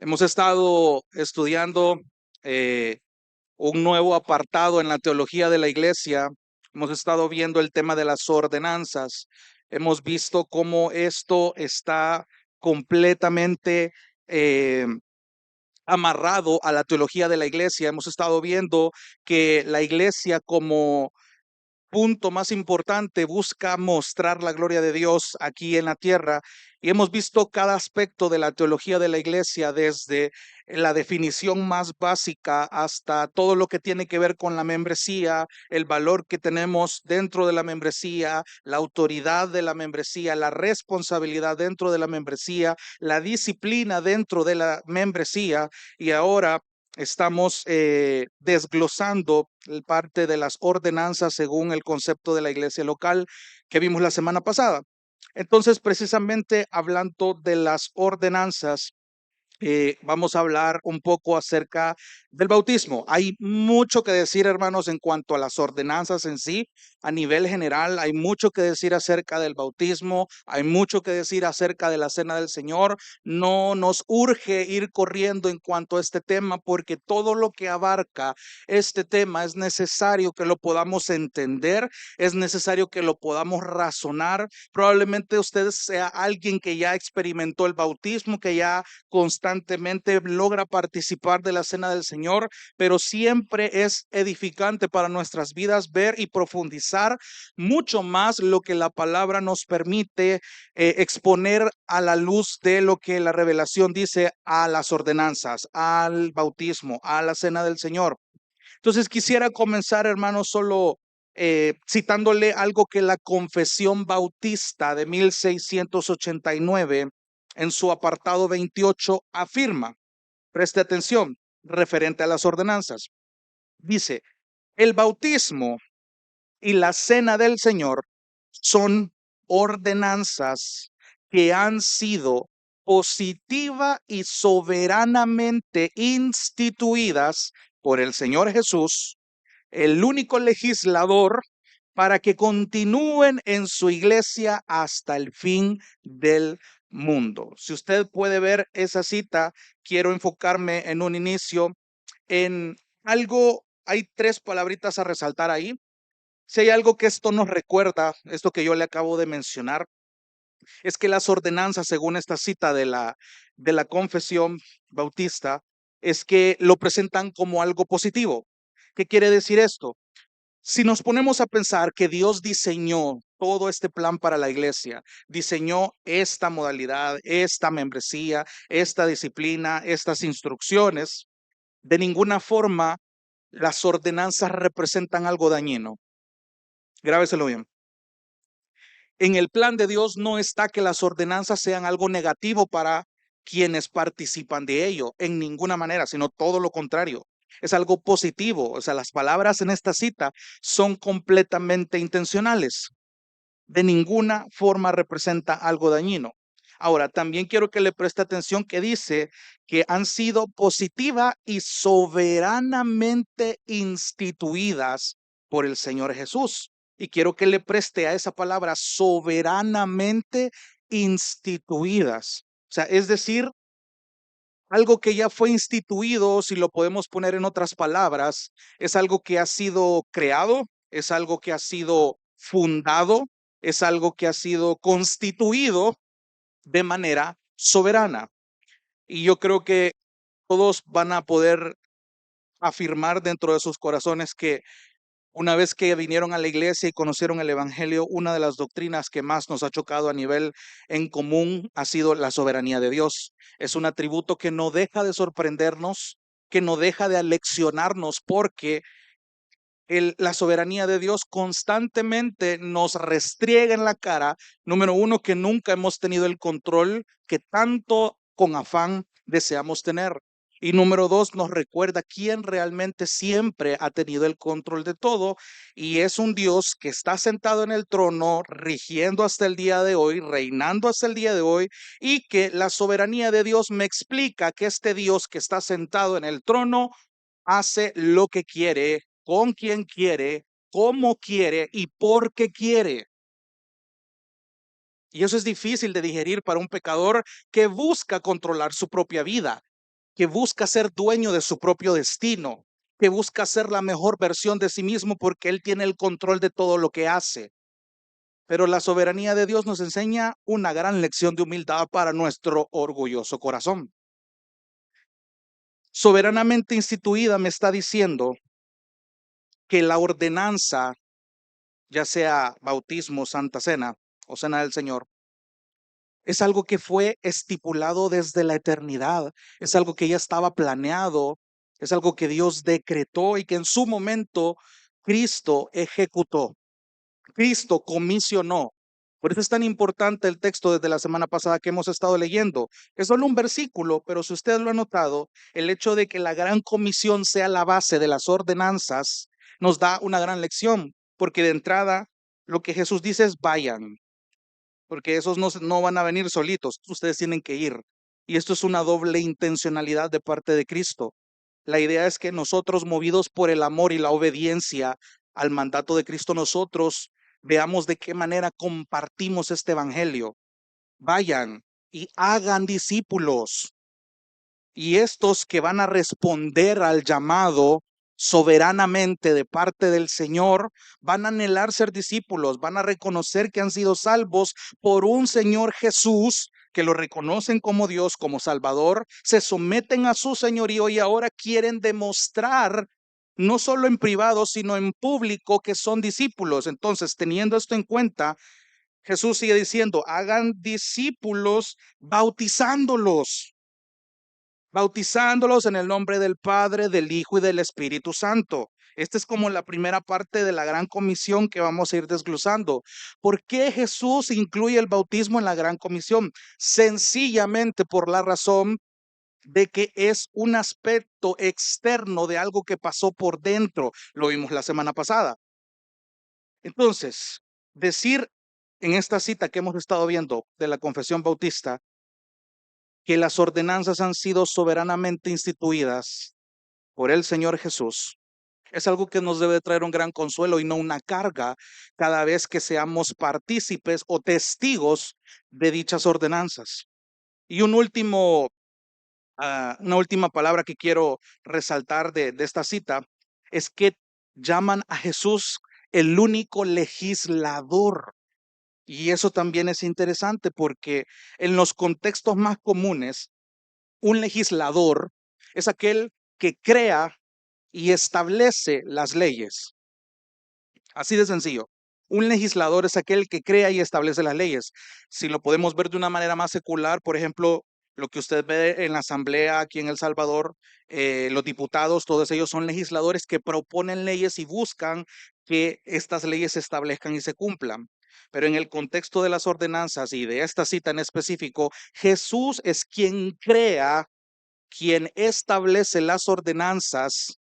Hemos estado estudiando eh, un nuevo apartado en la teología de la iglesia. Hemos estado viendo el tema de las ordenanzas. Hemos visto cómo esto está completamente eh, amarrado a la teología de la iglesia. Hemos estado viendo que la iglesia como punto más importante busca mostrar la gloria de Dios aquí en la tierra, y hemos visto cada aspecto de la teología de la iglesia, desde la definición más básica hasta todo lo que tiene que ver con la membresía, el valor que tenemos dentro de la membresía, la autoridad de la membresía, la responsabilidad dentro de la membresía, la disciplina dentro de la membresía. Y ahora estamos desglosando parte de las ordenanzas según el concepto de la iglesia local que vimos la semana pasada. Entonces, precisamente hablando de las ordenanzas, vamos a hablar un poco acerca del bautismo. Hay mucho que decir, hermanos, en cuanto a las ordenanzas en sí. A nivel general, hay mucho que decir acerca del bautismo, hay mucho que decir acerca de la cena del Señor. No nos urge ir corriendo en cuanto a este tema, porque todo lo que abarca este tema es necesario que lo podamos entender, es necesario que lo podamos razonar. Probablemente usted sea alguien que ya experimentó el bautismo, que ya constantemente logra participar de la cena del Señor, pero siempre es edificante para nuestras vidas ver y profundizar mucho más lo que la palabra nos permite exponer a la luz de lo que la revelación dice a las ordenanzas, al bautismo, a la cena del Señor. Entonces quisiera comenzar, hermano, solo citándole algo que la Confesión Bautista de 1689 en su apartado 28 afirma. Preste atención, referente a las ordenanzas. Dice: el bautismo y la cena del Señor son ordenanzas que han sido positiva y soberanamente instituidas por el Señor Jesús, el único legislador, para que continúen en su iglesia hasta el fin del mundo. Si usted puede ver esa cita, quiero enfocarme en un inicio en algo. Hay tres palabritas a resaltar ahí. Si hay algo que esto nos recuerda, esto que yo le acabo de mencionar, es que las ordenanzas, según esta cita de la Confesión Bautista, es que lo presentan como algo positivo. ¿Qué quiere decir esto? Si nos ponemos a pensar que Dios diseñó todo este plan para la iglesia, diseñó esta modalidad, esta membresía, esta disciplina, estas instrucciones, de ninguna forma las ordenanzas representan algo dañino. Grábeselo bien. En el plan de Dios no está que las ordenanzas sean algo negativo para quienes participan de ello, en ninguna manera, sino todo lo contrario. Es algo positivo. O sea, las palabras en esta cita son completamente intencionales. De ninguna forma representa algo dañino. Ahora, también quiero que le preste atención que dice que han sido positiva y soberanamente instituidas por el Señor Jesús. Y quiero que le preste a esa palabra, soberanamente instituidas. O sea, es decir, algo que ya fue instituido, si lo podemos poner en otras palabras, es algo que ha sido creado, es algo que ha sido fundado, es algo que ha sido constituido de manera soberana. Y yo creo que todos van a poder afirmar dentro de sus corazones que una vez que vinieron a la iglesia y conocieron el evangelio, una de las doctrinas que más nos ha chocado a nivel en común ha sido la soberanía de Dios. Es un atributo que no deja de sorprendernos, que no deja de aleccionarnos, porque la soberanía de Dios constantemente nos restriega en la cara, número uno, que nunca hemos tenido el control que tanto con afán deseamos tener. Y número dos, nos recuerda quién realmente siempre ha tenido el control de todo, y es un Dios que está sentado en el trono, rigiendo hasta el día de hoy, reinando hasta el día de hoy, y que la soberanía de Dios me explica que este Dios que está sentado en el trono hace lo que quiere, con quien quiere, cómo quiere y por qué quiere. Y eso es difícil de digerir para un pecador que busca controlar su propia vida. que busca ser dueño de su propio destino, que busca ser la mejor versión de sí mismo porque Él tiene el control de todo lo que hace. Pero la soberanía de Dios nos enseña una gran lección de humildad para nuestro orgulloso corazón. Soberanamente instituida me está diciendo que la ordenanza, ya sea bautismo, Santa Cena o Cena del Señor, es algo que fue estipulado desde la eternidad, es algo que ya estaba planeado, es algo que Dios decretó y que en su momento Cristo ejecutó, Cristo comisionó. Por eso es tan importante el texto desde la semana pasada que hemos estado leyendo. Es solo un versículo, pero si usted lo ha notado, el hecho de que la gran comisión sea la base de las ordenanzas nos da una gran lección, porque de entrada lo que Jesús dice es vayan, porque esos no van a venir solitos, ustedes tienen que ir. Y esto es una doble intencionalidad de parte de Cristo. La idea es que nosotros, movidos por el amor y la obediencia al mandato de Cristo, nosotros veamos de qué manera compartimos este evangelio. Vayan y hagan discípulos. Y estos que van a responder al llamado soberanamente de parte del Señor, van a anhelar ser discípulos, van a reconocer que han sido salvos por un Señor Jesús, que lo reconocen como Dios, como Salvador, se someten a su señorío y ahora quieren demostrar, no solo en privado, sino en público, que son discípulos. Entonces, teniendo esto en cuenta, Jesús sigue diciendo, hagan discípulos bautizándolos en el nombre del Padre, del Hijo y del Espíritu Santo. Esta es como la primera parte de la gran comisión que vamos a ir desglosando. ¿Por qué Jesús incluye el bautismo en la gran comisión? Sencillamente por la razón de que es un aspecto externo de algo que pasó por dentro. Lo vimos la semana pasada. Entonces, decir en esta cita que hemos estado viendo de la Confesión Bautista, que las ordenanzas han sido soberanamente instituidas por el Señor Jesús, es algo que nos debe traer un gran consuelo y no una carga cada vez que seamos partícipes o testigos de dichas ordenanzas. Y una última palabra que quiero resaltar de esta cita es que llaman a Jesús el único legislador. Y eso también es interesante porque en los contextos más comunes, un legislador es aquel que crea y establece las leyes. Así de sencillo. Un legislador es aquel que crea y establece las leyes. Si lo podemos ver de una manera más secular, por ejemplo, lo que usted ve en la asamblea aquí en El Salvador, los diputados, todos ellos son legisladores que proponen leyes y buscan que estas leyes se establezcan y se cumplan. Pero en el contexto de las ordenanzas y de esta cita en específico, Jesús es quien crea, quien establece las ordenanzas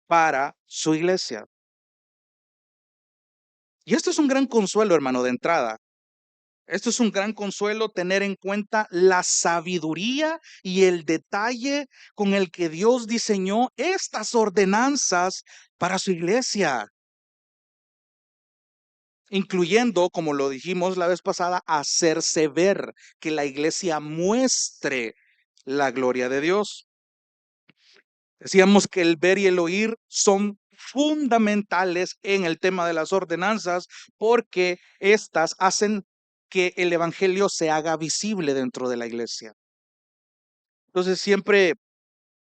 para su iglesia. Y esto es un gran consuelo, hermano, de entrada. Esto es un gran consuelo tener en cuenta la sabiduría y el detalle con el que Dios diseñó estas ordenanzas para su iglesia, incluyendo, como lo dijimos la vez pasada, hacerse ver, que la iglesia muestre la gloria de Dios. Decíamos que el ver y el oír son fundamentales en el tema de las ordenanzas porque estas hacen que el evangelio se haga visible dentro de la iglesia. Entonces, siempre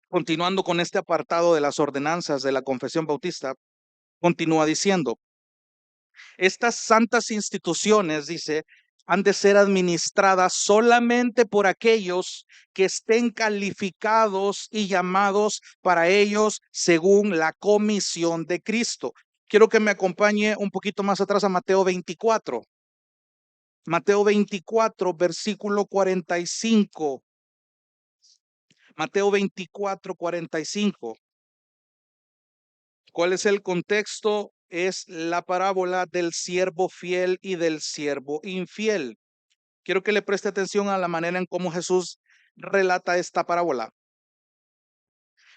continuando con este apartado de las ordenanzas de la Confesión Bautista, continúa diciendo, estas santas instituciones, dice, han de ser administradas solamente por aquellos que estén calificados y llamados para ellos según la comisión de Cristo. Quiero que me acompañe un poquito más atrás a Mateo 24. Mateo 24, versículo 45. Mateo 24, 45. ¿Cuál es el contexto? Es la parábola del siervo fiel y del siervo infiel. Quiero que le preste atención a la manera en cómo Jesús relata esta parábola.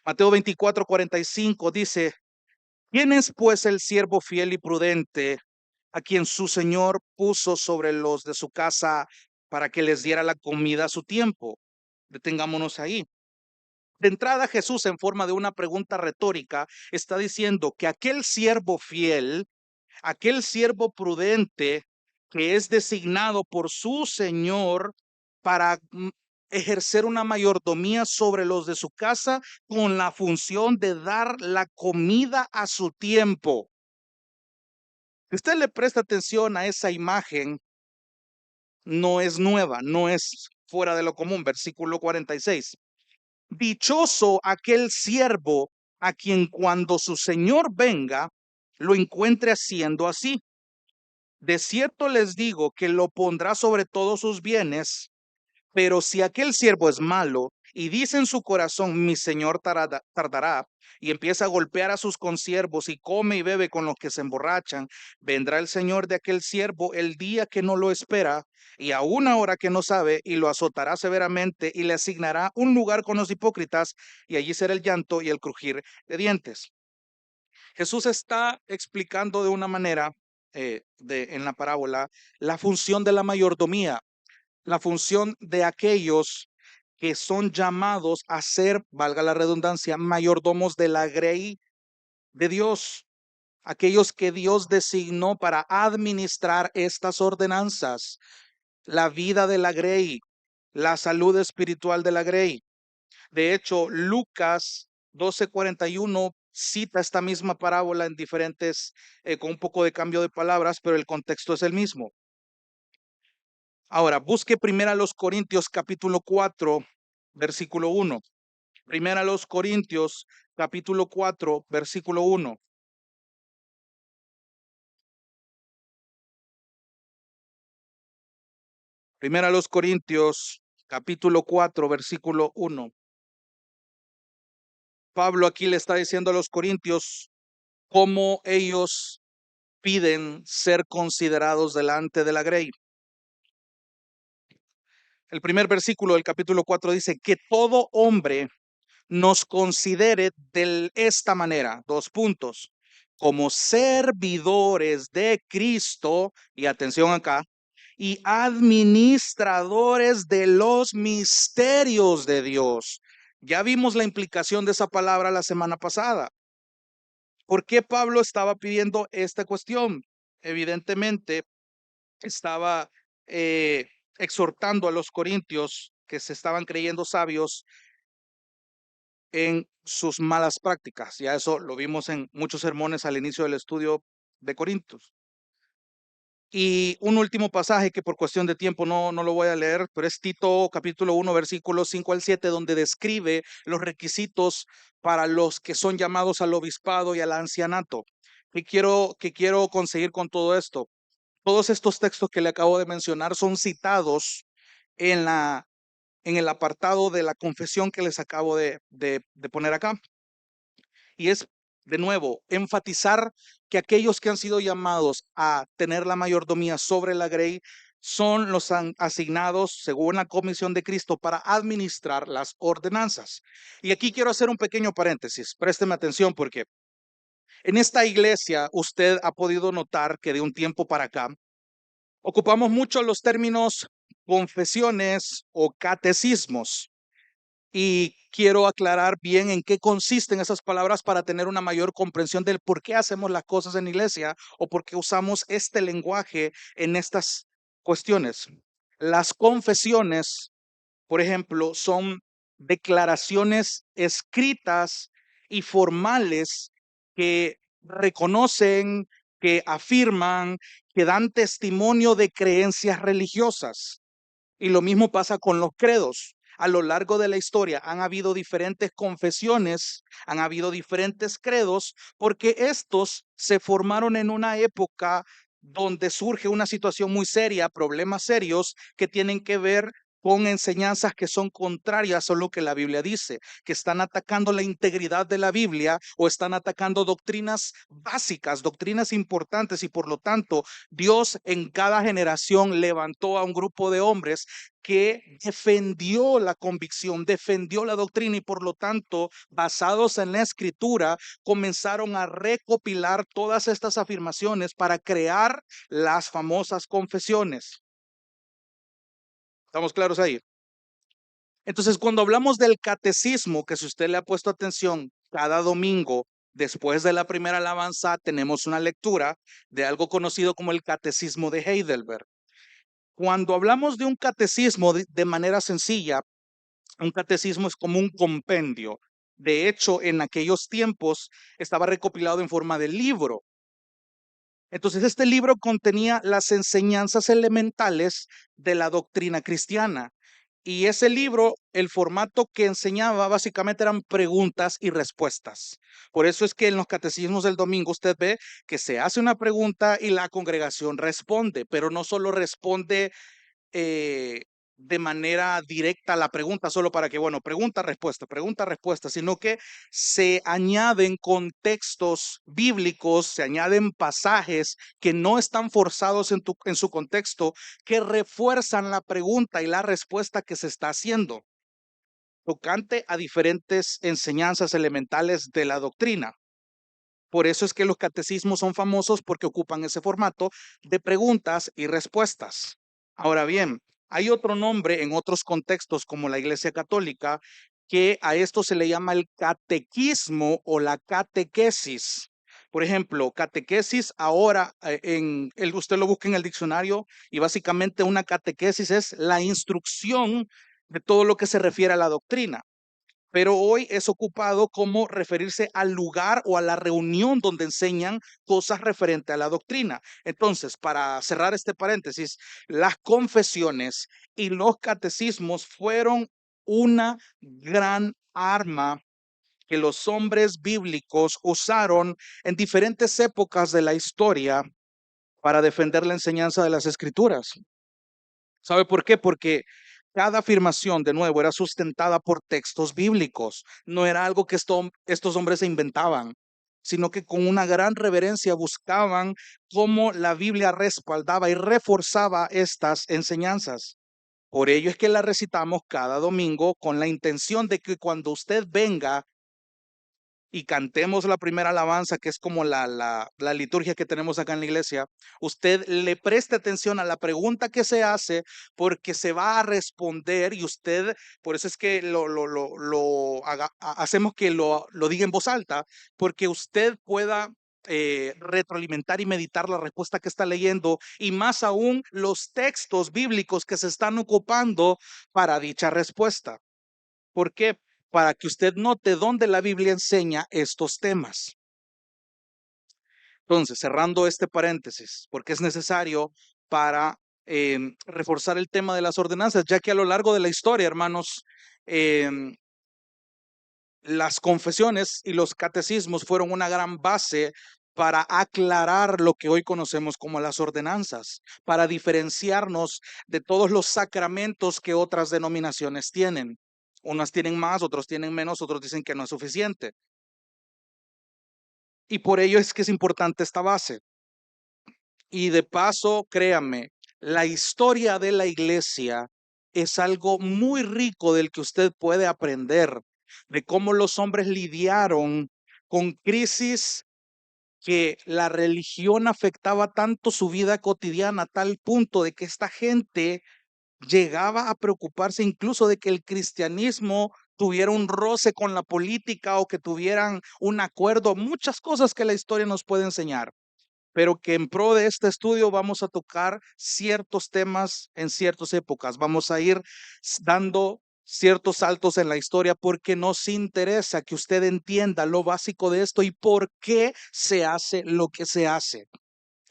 Mateo 24, 45 dice, ¿quién es pues el siervo fiel y prudente a quien su señor puso sobre los de su casa para que les diera la comida a su tiempo? Detengámonos ahí. De entrada, Jesús, en forma de una pregunta retórica, está diciendo que aquel siervo fiel, aquel siervo prudente que es designado por su Señor para ejercer una mayordomía sobre los de su casa con la función de dar la comida a su tiempo. Si usted le presta atención a esa imagen, no es nueva, no es fuera de lo común. Versículo 46. Dichoso aquel siervo a quien cuando su señor venga, lo encuentre haciendo así. De cierto les digo que lo pondrá sobre todos sus bienes. Pero si aquel siervo es malo y dice en su corazón, mi señor tardará, y empieza a golpear a sus consiervos y come y bebe con los que se emborrachan, vendrá el señor de aquel siervo el día que no lo espera y a una hora que no sabe, y lo azotará severamente y le asignará un lugar con los hipócritas, y allí será el llanto y el crujir de dientes. Jesús está explicando de una manera, en la parábola, la función de la mayordomía, la función de aquellos que son llamados a ser, valga la redundancia, mayordomos de la grey de Dios, aquellos que Dios designó para administrar estas ordenanzas, la vida de la grey, la salud espiritual de la grey. De hecho, Lucas 12:41 cita esta misma parábola en diferentes, con un poco de cambio de palabras, pero el contexto es el mismo. Ahora, busque primero a los Corintios capítulo 4, versículo 1. Primera a los Corintios capítulo 4, versículo 1. Primera a los Corintios capítulo 4, versículo 1. Pablo aquí le está diciendo a los corintios cómo ellos piden ser considerados delante de la grey. El primer versículo del capítulo 4 dice que todo hombre nos considere de esta manera, dos puntos, como servidores de Cristo, y atención acá, y administradores de los misterios de Dios. Ya vimos la implicación de esa palabra la semana pasada. ¿Por qué Pablo estaba pidiendo esta cuestión? Evidentemente, estaba eh, exhortando a los corintios que se estaban creyendo sabios en sus malas prácticas. Ya eso lo vimos en muchos sermones al inicio del estudio de Corintios. Y un último pasaje que por cuestión de tiempo no lo voy a leer, pero es Tito capítulo 1, versículos 5 al 7, donde describe los requisitos para los que son llamados al obispado y al ancianato. ¿Qué quiero conseguir con todo esto? Todos estos textos que le acabo de mencionar son citados en en el apartado de la confesión que les acabo de poner acá. Y es, de nuevo, enfatizar que aquellos que han sido llamados a tener la mayordomía sobre la grey son los asignados, según la comisión de Cristo, para administrar las ordenanzas. Y aquí quiero hacer un pequeño paréntesis. Présteme atención porque en esta iglesia usted ha podido notar que de un tiempo para acá ocupamos mucho los términos confesiones o catecismos. Y quiero aclarar bien en qué consisten esas palabras para tener una mayor comprensión del por qué hacemos las cosas en iglesia o por qué usamos este lenguaje en estas cuestiones. Las confesiones, por ejemplo, son declaraciones escritas y formales que reconocen, que afirman, que dan testimonio de creencias religiosas. Y lo mismo pasa con los credos. A lo largo de la historia han habido diferentes confesiones, han habido diferentes credos, porque estos se formaron en una época donde surge una situación muy seria, problemas serios que tienen que ver con enseñanzas que son contrarias a lo que la Biblia dice, que están atacando la integridad de la Biblia o están atacando doctrinas básicas, doctrinas importantes, y por lo tanto Dios en cada generación levantó a un grupo de hombres que defendió la convicción, defendió la doctrina, y por lo tanto, basados en la escritura, comenzaron a recopilar todas estas afirmaciones para crear las famosas confesiones. ¿Estamos claros ahí? Entonces, cuando hablamos del catecismo, que si usted le ha puesto atención, cada domingo, después de la primera alabanza, tenemos una lectura de algo conocido como el Catecismo de Heidelberg. Cuando hablamos de un catecismo de manera sencilla, un catecismo es como un compendio. De hecho, en aquellos tiempos estaba recopilado en forma de libro. Entonces, este libro contenía las enseñanzas elementales de la doctrina cristiana. Y ese libro, el formato que enseñaba básicamente eran preguntas y respuestas. Por eso es que en los catecismos del domingo usted ve que se hace una pregunta y la congregación responde, pero no solo responde eh, de manera directa a la pregunta, solo para que, bueno, pregunta, respuesta, sino que se añaden contextos bíblicos, se añaden pasajes que no están forzados en su contexto, que refuerzan la pregunta y la respuesta que se está haciendo, tocante a diferentes enseñanzas elementales de la doctrina. Por eso es que los catecismos son famosos porque ocupan ese formato de preguntas y respuestas. Ahora bien, hay otro nombre en otros contextos como la Iglesia Católica que a esto se le llama el catequismo o la catequesis. Por ejemplo, catequesis ahora usted lo busca en el diccionario y básicamente una catequesis es la instrucción de todo lo que se refiere a la doctrina, pero hoy es ocupado como referirse al lugar o a la reunión donde enseñan cosas referentes a la doctrina. Entonces, para cerrar este paréntesis, las confesiones y los catecismos fueron una gran arma que los hombres bíblicos usaron en diferentes épocas de la historia para defender la enseñanza de las escrituras. ¿Sabe por qué? Porque cada afirmación, de nuevo, era sustentada por textos bíblicos. No era algo que estos hombres se inventaban, sino que con una gran reverencia buscaban cómo la Biblia respaldaba y reforzaba estas enseñanzas. Por ello es que la recitamos cada domingo con la intención de que cuando usted venga y cantemos la primera alabanza, que es como la liturgia que tenemos acá en la iglesia, usted le preste atención a la pregunta que se hace porque se va a responder y usted, por eso es que hacemos que lo diga en voz alta, porque usted pueda retroalimentar y meditar la respuesta que está leyendo y más aún los textos bíblicos que se están ocupando para dicha respuesta. ¿Por qué? Para que usted note dónde la Biblia enseña estos temas. Entonces, cerrando este paréntesis, porque es necesario para reforzar el tema de las ordenanzas, ya que a lo largo de la historia, hermanos, las confesiones y los catecismos fueron una gran base para aclarar lo que hoy conocemos como las ordenanzas, para diferenciarnos de todos los sacramentos que otras denominaciones tienen. Unas tienen más, otros tienen menos, otros dicen que no es suficiente. Y por ello es que es importante esta base. Y de paso, créame, la historia de la iglesia es algo muy rico del que usted puede aprender, de cómo los hombres lidiaron con crisis que la religión afectaba tanto su vida cotidiana, a tal punto de que esta gente llegaba a preocuparse incluso de que el cristianismo tuviera un roce con la política o que tuvieran un acuerdo, muchas cosas que la historia nos puede enseñar, pero que en pro de este estudio vamos a tocar ciertos temas en ciertas épocas, vamos a ir dando ciertos saltos en la historia porque nos interesa que usted entienda lo básico de esto y por qué se hace lo que se hace.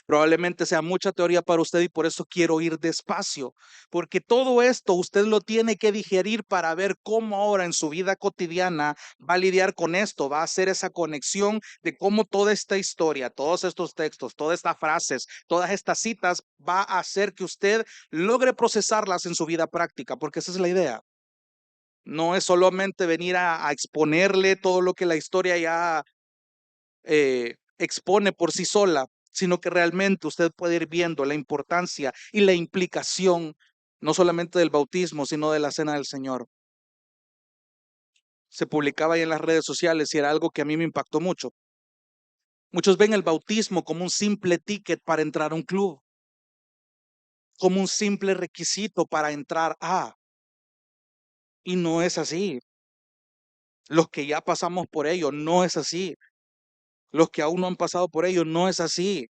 Probablemente sea mucha teoría para usted y por eso quiero ir despacio, porque todo esto usted lo tiene que digerir para ver cómo ahora en su vida cotidiana va a lidiar con esto, va a hacer esa conexión de cómo toda esta historia, todos estos textos, todas estas frases, todas estas citas va a hacer que usted logre procesarlas en su vida práctica, porque esa es la idea. No es solamente venir a exponerle todo lo que la historia ya expone por sí sola, sino que realmente usted puede ir viendo la importancia y la implicación, no solamente del bautismo, sino de la cena del Señor. Se publicaba ahí en las redes sociales y era algo que a mí me impactó mucho. Muchos ven el bautismo como un simple ticket para entrar a un club, como un simple requisito para entrar a. Y no es así. Los que ya pasamos por ello, no es así. Los que aún no han pasado por ello, no es así.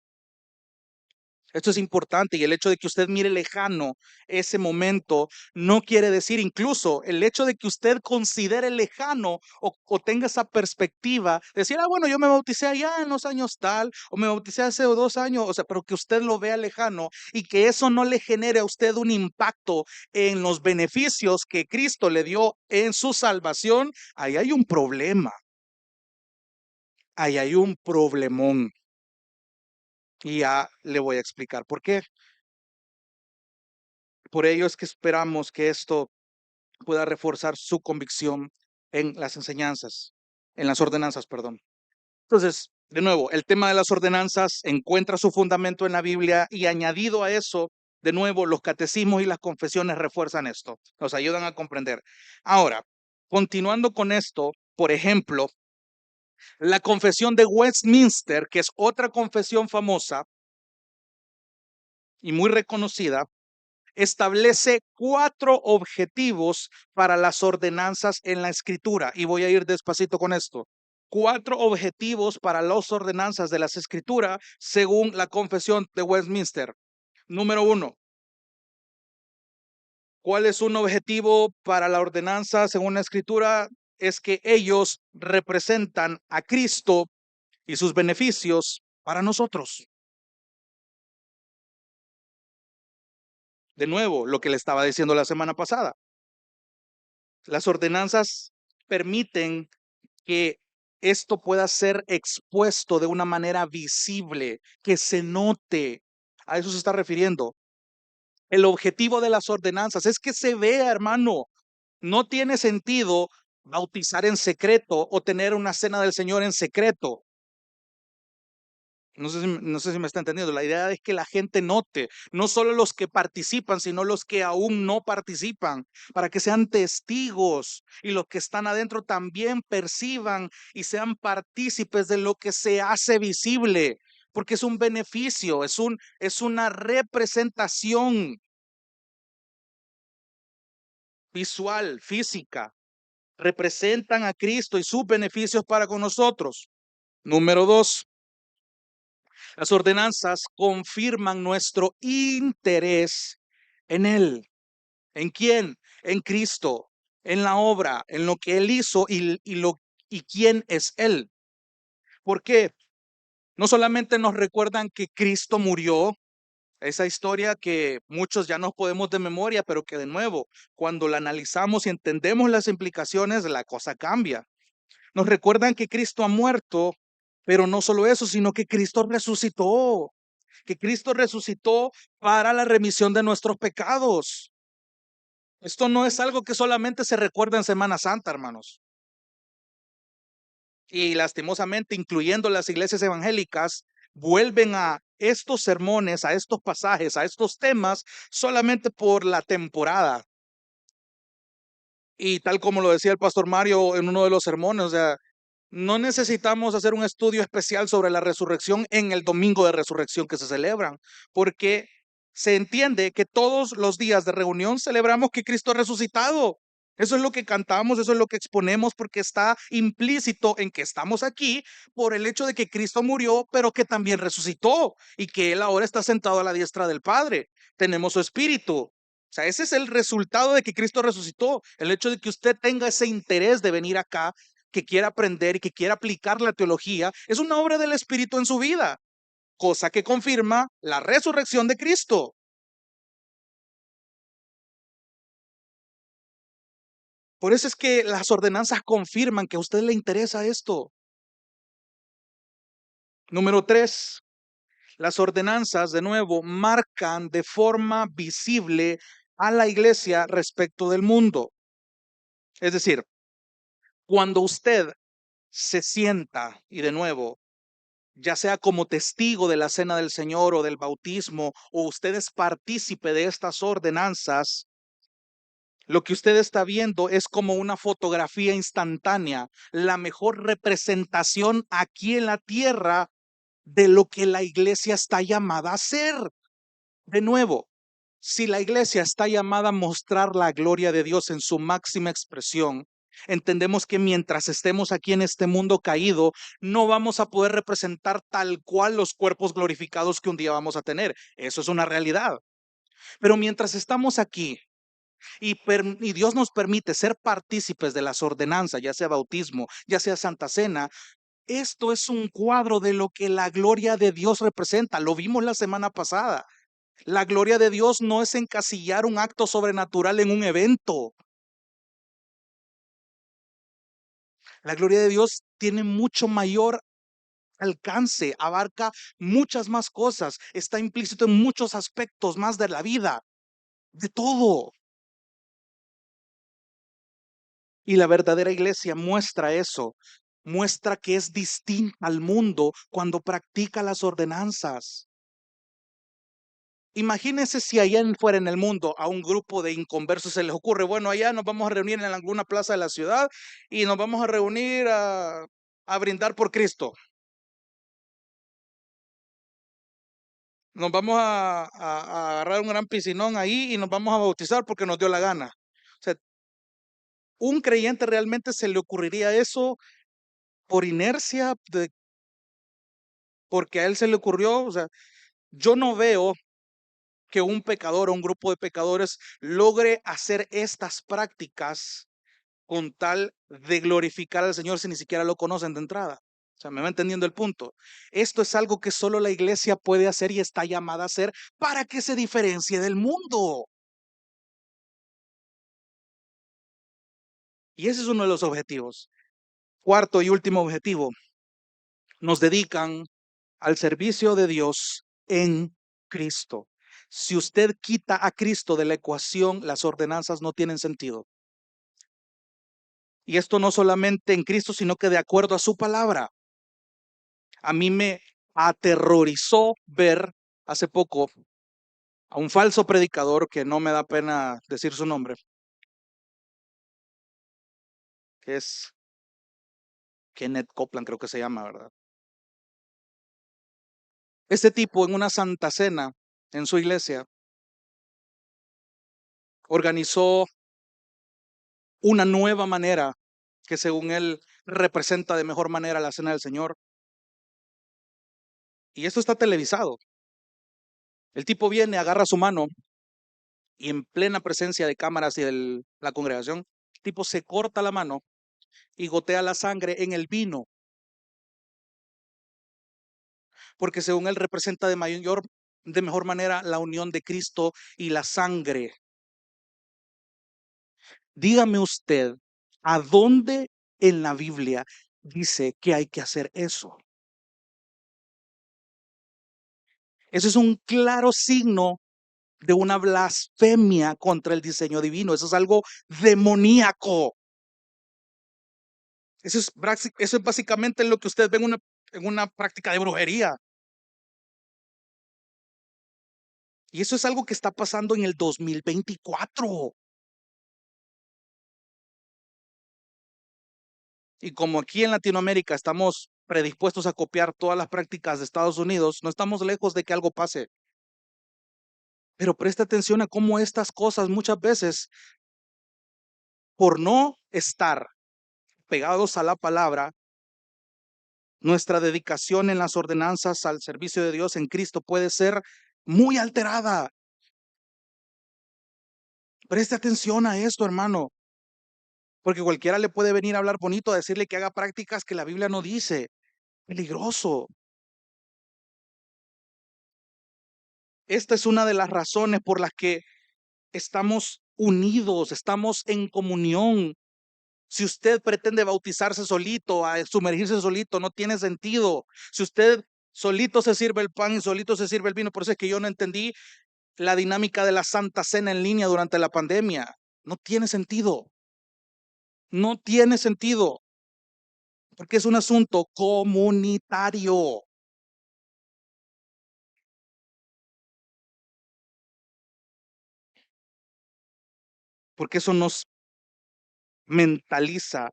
Esto es importante y el hecho de que usted mire lejano ese momento no quiere decir, incluso el hecho de que usted considere lejano o tenga esa perspectiva, decir, bueno, yo me bauticé allá en los años tal, o me bauticé hace 2 años, o sea, pero que usted lo vea lejano y que eso no le genere a usted un impacto en los beneficios que Cristo le dio en su salvación, ahí hay un problema, ahí hay un problemón. Y ya le voy a explicar por qué. Por ello es que esperamos que esto pueda reforzar su convicción en las enseñanzas, en las ordenanzas, perdón. Entonces, de nuevo, el tema de las ordenanzas encuentra su fundamento en la Biblia y añadido a eso, de nuevo, los catecismos y las confesiones refuerzan esto, nos ayudan a comprender. Ahora, continuando con esto, por ejemplo, la confesión de Westminster, que es otra confesión famosa y muy reconocida, establece 4 objetivos para las ordenanzas en la Escritura. Y voy a ir despacito con esto. 4 objetivos para las ordenanzas de las Escrituras según la Confesión de Westminster. Número 1. ¿Cuál es un objetivo para la ordenanza según la Escritura? Es que ellos representan a Cristo y sus beneficios para nosotros. De nuevo, lo que le estaba diciendo la semana pasada. Las ordenanzas permiten que esto pueda ser expuesto de una manera visible, que se note. A eso se está refiriendo. El objetivo de las ordenanzas es que se vea, hermano. No tiene sentido bautizar en secreto o tener una cena del Señor en secreto. No sé si me está entendiendo. La idea es que la gente note, no solo los que participan, sino los que aún no participan, para que sean testigos y los que están adentro también perciban y sean partícipes de lo que se hace visible, porque es un beneficio, es una representación visual, física. Representan a Cristo y sus beneficios para con nosotros. Número 2. Las ordenanzas confirman nuestro interés en Él. ¿En quién? En Cristo, en la obra, en lo que Él hizo y quién es Él. ¿Por qué? No solamente nos recuerdan que Cristo murió, esa historia que muchos ya no podemos de memoria, pero que de nuevo, cuando la analizamos y entendemos las implicaciones, la cosa cambia. Nos recuerdan que Cristo ha muerto, pero no solo eso, sino que Cristo resucitó. Que Cristo resucitó para la remisión de nuestros pecados. Esto no es algo que solamente se recuerda en Semana Santa, hermanos. Y lastimosamente, incluyendo las iglesias evangélicas, vuelven a estos sermones, a estos pasajes, a estos temas, solamente por la temporada. Y tal como lo decía el pastor Mario en uno de los sermones, o sea, no necesitamos hacer un estudio especial sobre la resurrección en el domingo de resurrección que se celebran, porque se entiende que todos los días de reunión celebramos que Cristo ha resucitado. Eso es lo que cantamos, eso es lo que exponemos, porque está implícito en que estamos aquí por el hecho de que Cristo murió, pero que también resucitó y que Él ahora está sentado a la diestra del Padre. Tenemos su espíritu. O sea, ese es el resultado de que Cristo resucitó. El hecho de que usted tenga ese interés de venir acá, que quiera aprender y que quiera aplicar la teología, es una obra del Espíritu en su vida, cosa que confirma la resurrección de Cristo. Por eso es que las ordenanzas confirman que a usted le interesa esto. Número 3, las ordenanzas, de nuevo, marcan de forma visible a la iglesia respecto del mundo. Es decir, cuando usted se sienta, y de nuevo, ya sea como testigo de la cena del Señor o del bautismo, o usted es partícipe de estas ordenanzas, lo que usted está viendo es como una fotografía instantánea, la mejor representación aquí en la tierra de lo que la iglesia está llamada a ser. De nuevo, Si la iglesia está llamada a mostrar la gloria de Dios en su máxima expresión, entendemos que mientras estemos aquí en este mundo caído, no vamos a poder representar tal cual los cuerpos glorificados que un día vamos a tener. Eso es una realidad. Pero mientras estamos aquí y Dios nos permite ser partícipes de las ordenanzas, ya sea bautismo, ya sea Santa Cena, esto es un cuadro de lo que la gloria de Dios representa. Lo vimos la semana pasada. La gloria de Dios no es encasillar un acto sobrenatural en un evento. La gloria de Dios tiene mucho mayor alcance, abarca muchas más cosas, está implícito en muchos aspectos más de la vida, de todo. Y la verdadera iglesia muestra eso, muestra que es distinta al mundo cuando practica las ordenanzas. Imagínense si allá fuera en el mundo a un grupo de inconversos se les ocurre, bueno, allá nos vamos a reunir en alguna plaza de la ciudad y nos vamos a reunir a brindar por Cristo. Nos vamos a agarrar un gran piscinón ahí y nos vamos a bautizar porque nos dio la gana. O sea, un creyente realmente se le ocurriría eso por inercia, porque a él se le ocurrió. O sea, yo no veo que un pecador o un grupo de pecadores logre hacer estas prácticas con tal de glorificar al Señor si ni siquiera lo conocen de entrada. O sea, me va entendiendo el punto. Esto es algo que solo la iglesia puede hacer y está llamada a hacer para que se diferencie del mundo. Y ese es uno de los objetivos. Cuarto y último objetivo, nos dedican al servicio de Dios en Cristo. Si usted quita a Cristo de la ecuación, las ordenanzas no tienen sentido. Y esto no solamente en Cristo, sino que de acuerdo a su palabra. A mí me aterrorizó ver hace poco a un falso predicador que no me da pena decir su nombre, que es Kenneth Copeland, creo que se llama, ¿verdad? Este tipo en una santa cena en su iglesia organizó una nueva manera que según él representa de mejor manera la cena del Señor. Y esto está televisado. El tipo viene, agarra su mano y en plena presencia de cámaras y de la congregación, el tipo se corta la mano y gotea la sangre en el vino, porque según él representa de mejor manera la unión de Cristo y la sangre. Dígame usted, ¿a dónde en la Biblia dice que hay que hacer eso? Eso es un claro signo de una blasfemia contra el diseño divino. Eso es algo demoníaco. Eso es básicamente lo que usted ve en una práctica de brujería. Y eso es algo que está pasando en el 2024. Y como aquí en Latinoamérica estamos predispuestos a copiar todas las prácticas de Estados Unidos, no estamos lejos de que algo pase. Pero presta atención a cómo estas cosas muchas veces, por no estar pegados a la palabra, nuestra dedicación en las ordenanzas al servicio de Dios en Cristo puede ser muy alterada. Preste atención a esto, hermano, porque cualquiera le puede venir a hablar bonito, a decirle que haga prácticas que la Biblia no dice. Peligroso. Esta es una de las razones por las que estamos unidos, estamos en comunión. Si usted pretende bautizarse solito, a sumergirse solito, no tiene sentido. Si usted solito se sirve el pan y solito se sirve el vino, por eso es que yo no entendí la dinámica de la Santa Cena en línea durante la pandemia. No tiene sentido. No tiene sentido, porque es un asunto comunitario. Porque eso nos mentaliza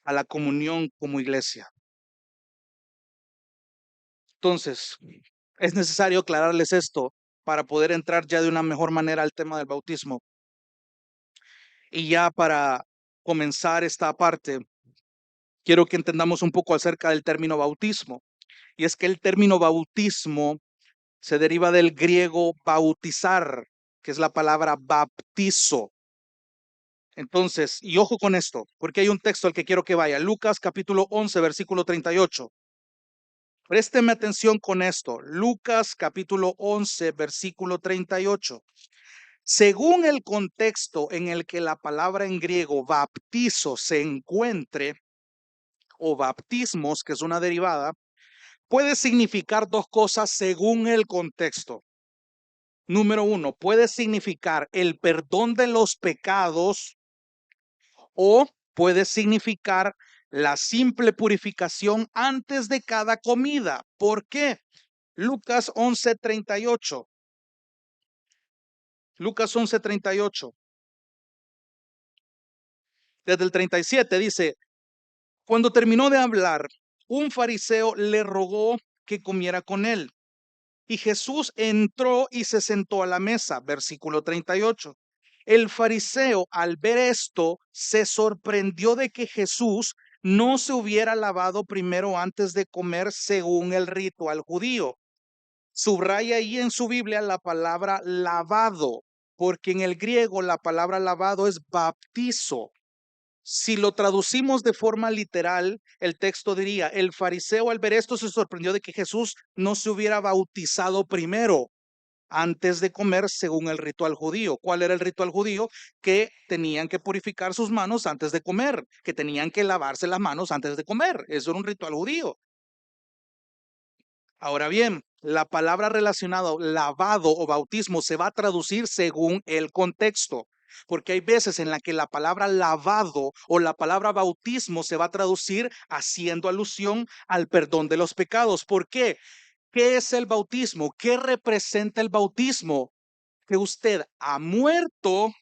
a la comunión como iglesia. Entonces, es necesario aclararles esto para poder entrar ya de una mejor manera al tema del bautismo. Y ya para comenzar esta parte, quiero que entendamos un poco acerca del término bautismo. Y es que el término bautismo se deriva del griego bautizar, que es la palabra baptizo. Entonces, y ojo con esto, porque hay un texto al que quiero que vaya, Lucas capítulo 11, versículo 38. Présteme atención con esto, Lucas capítulo 11, versículo 38. Según el contexto en el que la palabra en griego baptizo se encuentre, o baptismos, que es una derivada, puede significar dos cosas según el contexto. Número uno, puede significar el perdón de los pecados o puede significar la simple purificación antes de cada comida. ¿Por qué? Lucas 11:38. Lucas 11:38. Desde el 37 dice, cuando terminó de hablar, un fariseo le rogó que comiera con él. Y Jesús entró y se sentó a la mesa, versículo 38. El fariseo, al ver esto, se sorprendió de que Jesús no se hubiera lavado primero antes de comer según el ritual judío. Subraya ahí en su Biblia la palabra lavado, porque en el griego la palabra lavado es baptizo. Si lo traducimos de forma literal, el texto diría, el fariseo al ver esto se sorprendió de que Jesús no se hubiera bautizado primero antes de comer según el ritual judío. ¿Cuál era el ritual judío? Que tenían que purificar sus manos antes de comer, que tenían que lavarse las manos antes de comer. Eso era un ritual judío. Ahora bien, la palabra relacionada lavado o bautismo se va a traducir según el contexto, porque hay veces en la que la palabra lavado o la palabra bautismo se va a traducir haciendo alusión al perdón de los pecados. ¿Por qué? ¿Qué es el bautismo? ¿Qué representa el bautismo? Que usted ha muerto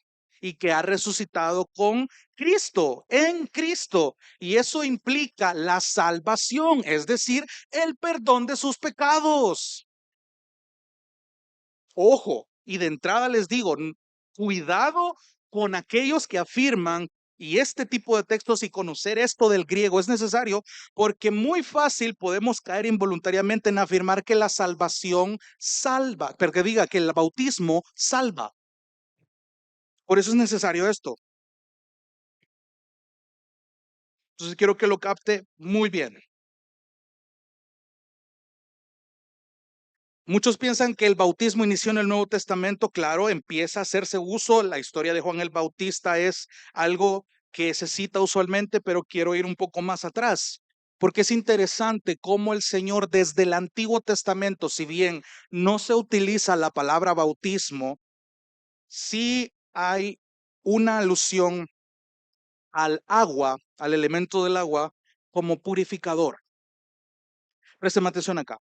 y que ha resucitado con Cristo, en Cristo. Y eso implica la salvación, es decir, el perdón de sus pecados. Ojo, y de entrada les digo, cuidado con aquellos que afirman, y este tipo de textos y conocer esto del griego es necesario, porque muy fácil podemos caer involuntariamente en afirmar que la salvación salva, pero que diga que el bautismo salva. Por eso es necesario esto. Entonces quiero que lo capte muy bien. Muchos piensan que el bautismo inició en el Nuevo Testamento. Claro, empieza a hacerse uso. La historia de Juan el Bautista es algo que se cita usualmente, pero quiero ir un poco más atrás, porque es interesante cómo el Señor desde el Antiguo Testamento, si bien no se utiliza la palabra bautismo, sí hay una alusión al agua, al elemento del agua, como purificador. Presten atención acá,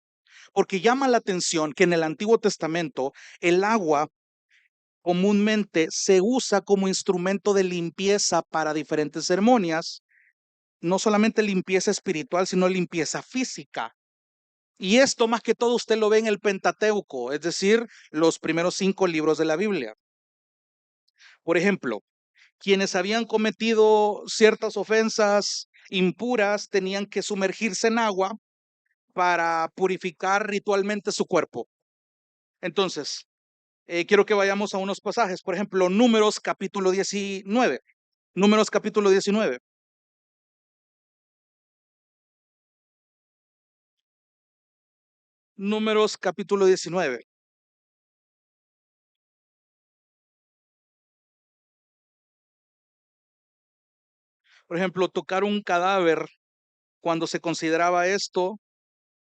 porque llama la atención que en el Antiguo Testamento el agua comúnmente se usa como instrumento de limpieza para diferentes ceremonias, no solamente limpieza espiritual, sino limpieza física. Y esto más que todo usted lo ve en el Pentateuco, es decir, los primeros 5 libros de la Biblia. Por ejemplo, quienes habían cometido ciertas ofensas impuras tenían que sumergirse en agua para purificar ritualmente su cuerpo. Entonces, quiero que vayamos a unos pasajes. Por ejemplo, Números capítulo 19. Números capítulo 19. Números capítulo 19. Por ejemplo, tocar un cadáver, cuando se consideraba esto,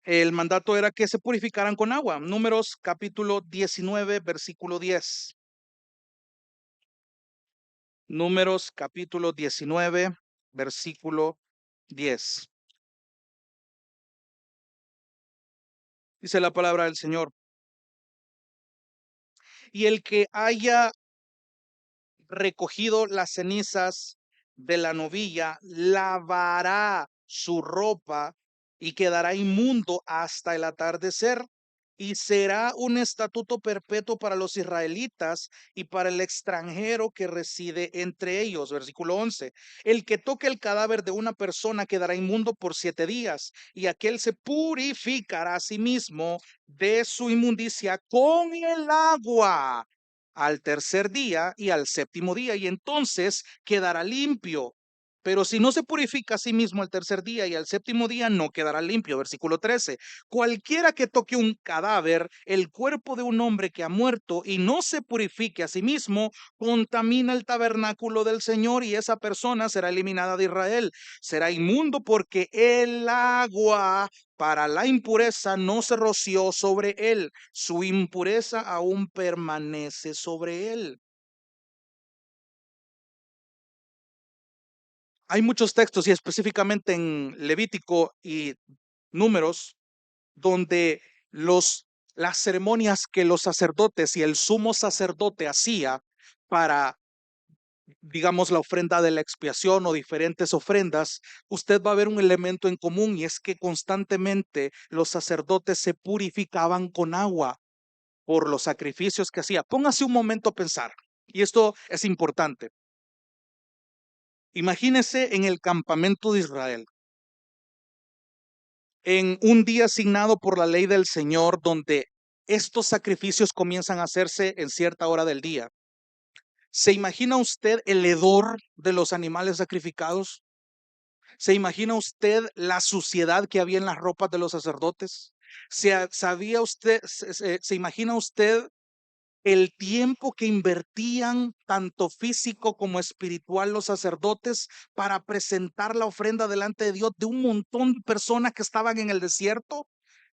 el mandato era que se purificaran con agua. Números capítulo 19, versículo 10. Números capítulo 19, versículo 10. Dice la palabra del Señor. Y el que haya recogido las cenizas de la novilla, lavará su ropa y quedará inmundo hasta el atardecer. y será un estatuto perpetuo para los israelitas y para el extranjero que reside entre ellos. Versículo 11. El que toque el cadáver de una persona quedará inmundo por 7 días, y aquel se purificará a sí mismo de su inmundicia con el agua al tercer día y al séptimo día, y entonces quedará limpio. Pero si no se purifica a sí mismo al tercer día y al séptimo día, no quedará limpio. Versículo 13. Cualquiera que toque un cadáver, el cuerpo de un hombre que ha muerto, y no se purifique a sí mismo, contamina el tabernáculo del Señor, y esa persona será eliminada de Israel. Será inmundo porque el agua para la impureza no se roció sobre él. Su impureza aún permanece sobre él. Hay muchos textos, y específicamente en Levítico y Números, donde las ceremonias que los sacerdotes y el sumo sacerdote hacía para, digamos, la ofrenda de la expiación o diferentes ofrendas, usted va a ver un elemento en común, y es que constantemente los sacerdotes se purificaban con agua por los sacrificios que hacía. Póngase un momento a pensar, y esto es importante. Imagínese en el campamento de Israel, en un día asignado por la ley del Señor, donde estos sacrificios comienzan a hacerse en cierta hora del día. ¿Se imagina usted el hedor de los animales sacrificados? ¿Se imagina usted la suciedad que había en las ropas de los sacerdotes? ¿Sabía usted, se imagina usted el tiempo que invertían tanto físico como espiritual los sacerdotes para presentar la ofrenda delante de Dios, de un montón de personas que estaban en el desierto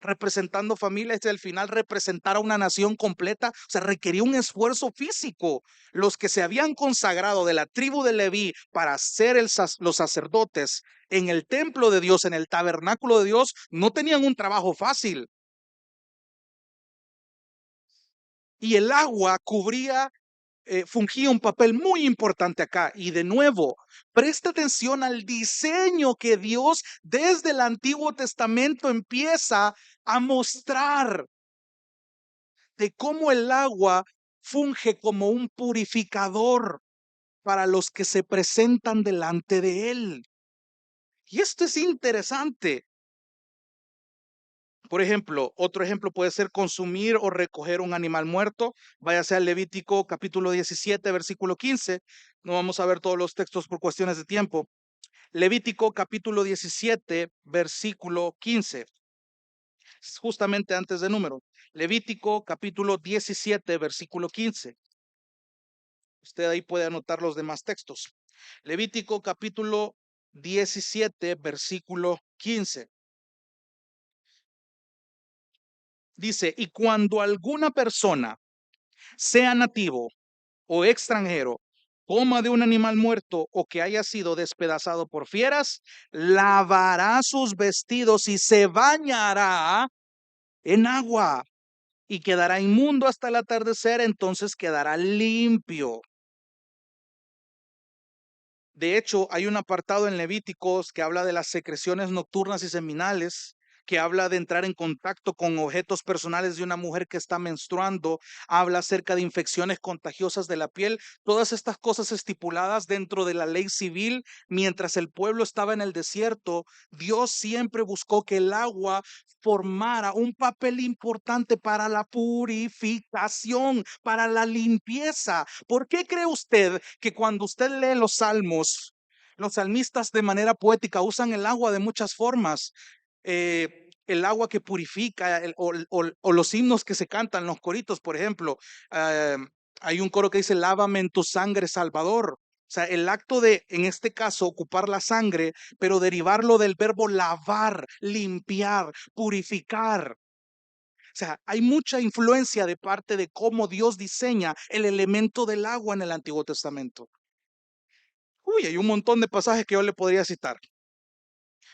representando familias, y al final representar a una nación completa? O sea, requería un esfuerzo físico. Los que se habían consagrado de la tribu de Leví para ser los sacerdotes en el templo de Dios, en el tabernáculo de Dios, no tenían un trabajo fácil. Y el agua fungía un papel muy importante acá. Y de nuevo, presta atención al diseño que Dios desde el Antiguo Testamento empieza a mostrar de cómo el agua funge como un purificador para los que se presentan delante de él. Y esto es interesante. Por ejemplo, otro ejemplo puede ser consumir o recoger un animal muerto. Váyase al Levítico capítulo 17, versículo 15. No vamos a ver todos los textos por cuestiones de tiempo. Levítico capítulo 17, versículo 15. Justamente antes de número. Levítico capítulo 17, versículo 15. Usted ahí puede anotar los demás textos. Levítico capítulo 17, versículo 15. Dice, y cuando alguna persona, sea nativo o extranjero, coma de un animal muerto o que haya sido despedazado por fieras, lavará sus vestidos y se bañará en agua y quedará inmundo hasta el atardecer, entonces quedará limpio. De hecho, hay un apartado en Levíticos que habla de las secreciones nocturnas y seminales, que habla de entrar en contacto con objetos personales de una mujer que está menstruando, habla acerca de infecciones contagiosas de la piel, todas estas cosas estipuladas dentro de la ley civil. Mientras el pueblo estaba en el desierto, Dios siempre buscó que el agua formara un papel importante para la purificación, para la limpieza. ¿Por qué cree usted que cuando usted lee los salmos, los salmistas de manera poética usan el agua de muchas formas? El agua que purifica, o los himnos que se cantan, los coritos, por ejemplo, eh, hay un coro que dice, lávame en tu sangre, Salvador. O sea, el acto de, en este caso, ocupar la sangre, pero derivarlo del verbo lavar, limpiar, purificar. O sea, hay mucha influencia de parte de cómo Dios diseña el elemento del agua en el Antiguo Testamento. Uy, hay un montón de pasajes que yo le podría citar.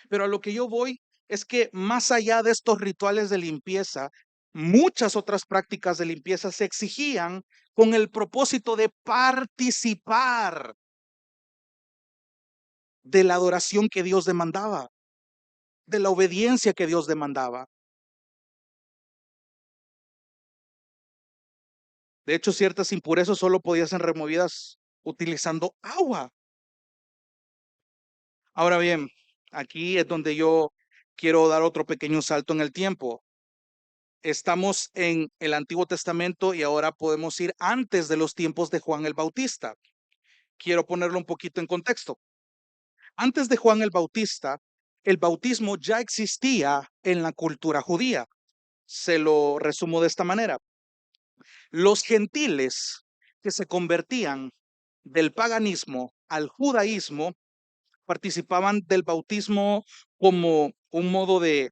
Pero a lo que yo voy es que más allá de estos rituales de limpieza, muchas otras prácticas de limpieza se exigían con el propósito de participar de la adoración que Dios demandaba, de la obediencia que Dios demandaba. De hecho, ciertas impurezas solo podían ser removidas utilizando agua. Ahora bien, aquí es donde yo quiero dar otro pequeño salto en el tiempo. Estamos en el Antiguo Testamento y ahora podemos ir antes de los tiempos de Juan el Bautista. Quiero ponerlo un poquito en contexto. Antes de Juan el Bautista, el bautismo ya existía en la cultura judía. Se lo resumo de esta manera. Los gentiles que se convertían del paganismo al judaísmo participaban del bautismo como un modo de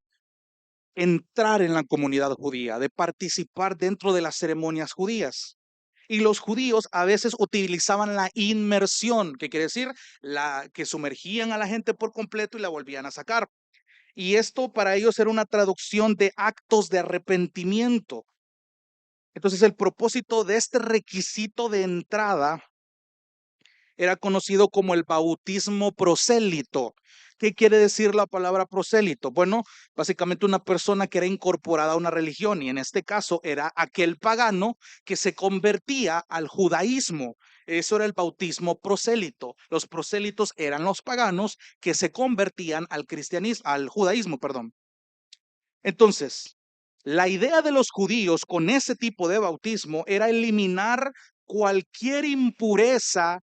entrar en la comunidad judía, de participar dentro de las ceremonias judías. Y los judíos a veces utilizaban la inmersión, que quiere decir la que sumergían a la gente por completo y la volvían a sacar. Y esto para ellos era una traducción de actos de arrepentimiento. Entonces el propósito de este requisito de entrada era conocido como el bautismo prosélito. ¿Qué quiere decir la palabra prosélito? Bueno, básicamente una persona que era incorporada a una religión, y en este caso era aquel pagano que se convertía al judaísmo. Eso era el bautismo prosélito. Los prosélitos eran los paganos que se convertían al cristianismo, al judaísmo, perdón. Entonces, la idea de los judíos con ese tipo de bautismo era eliminar cualquier impureza.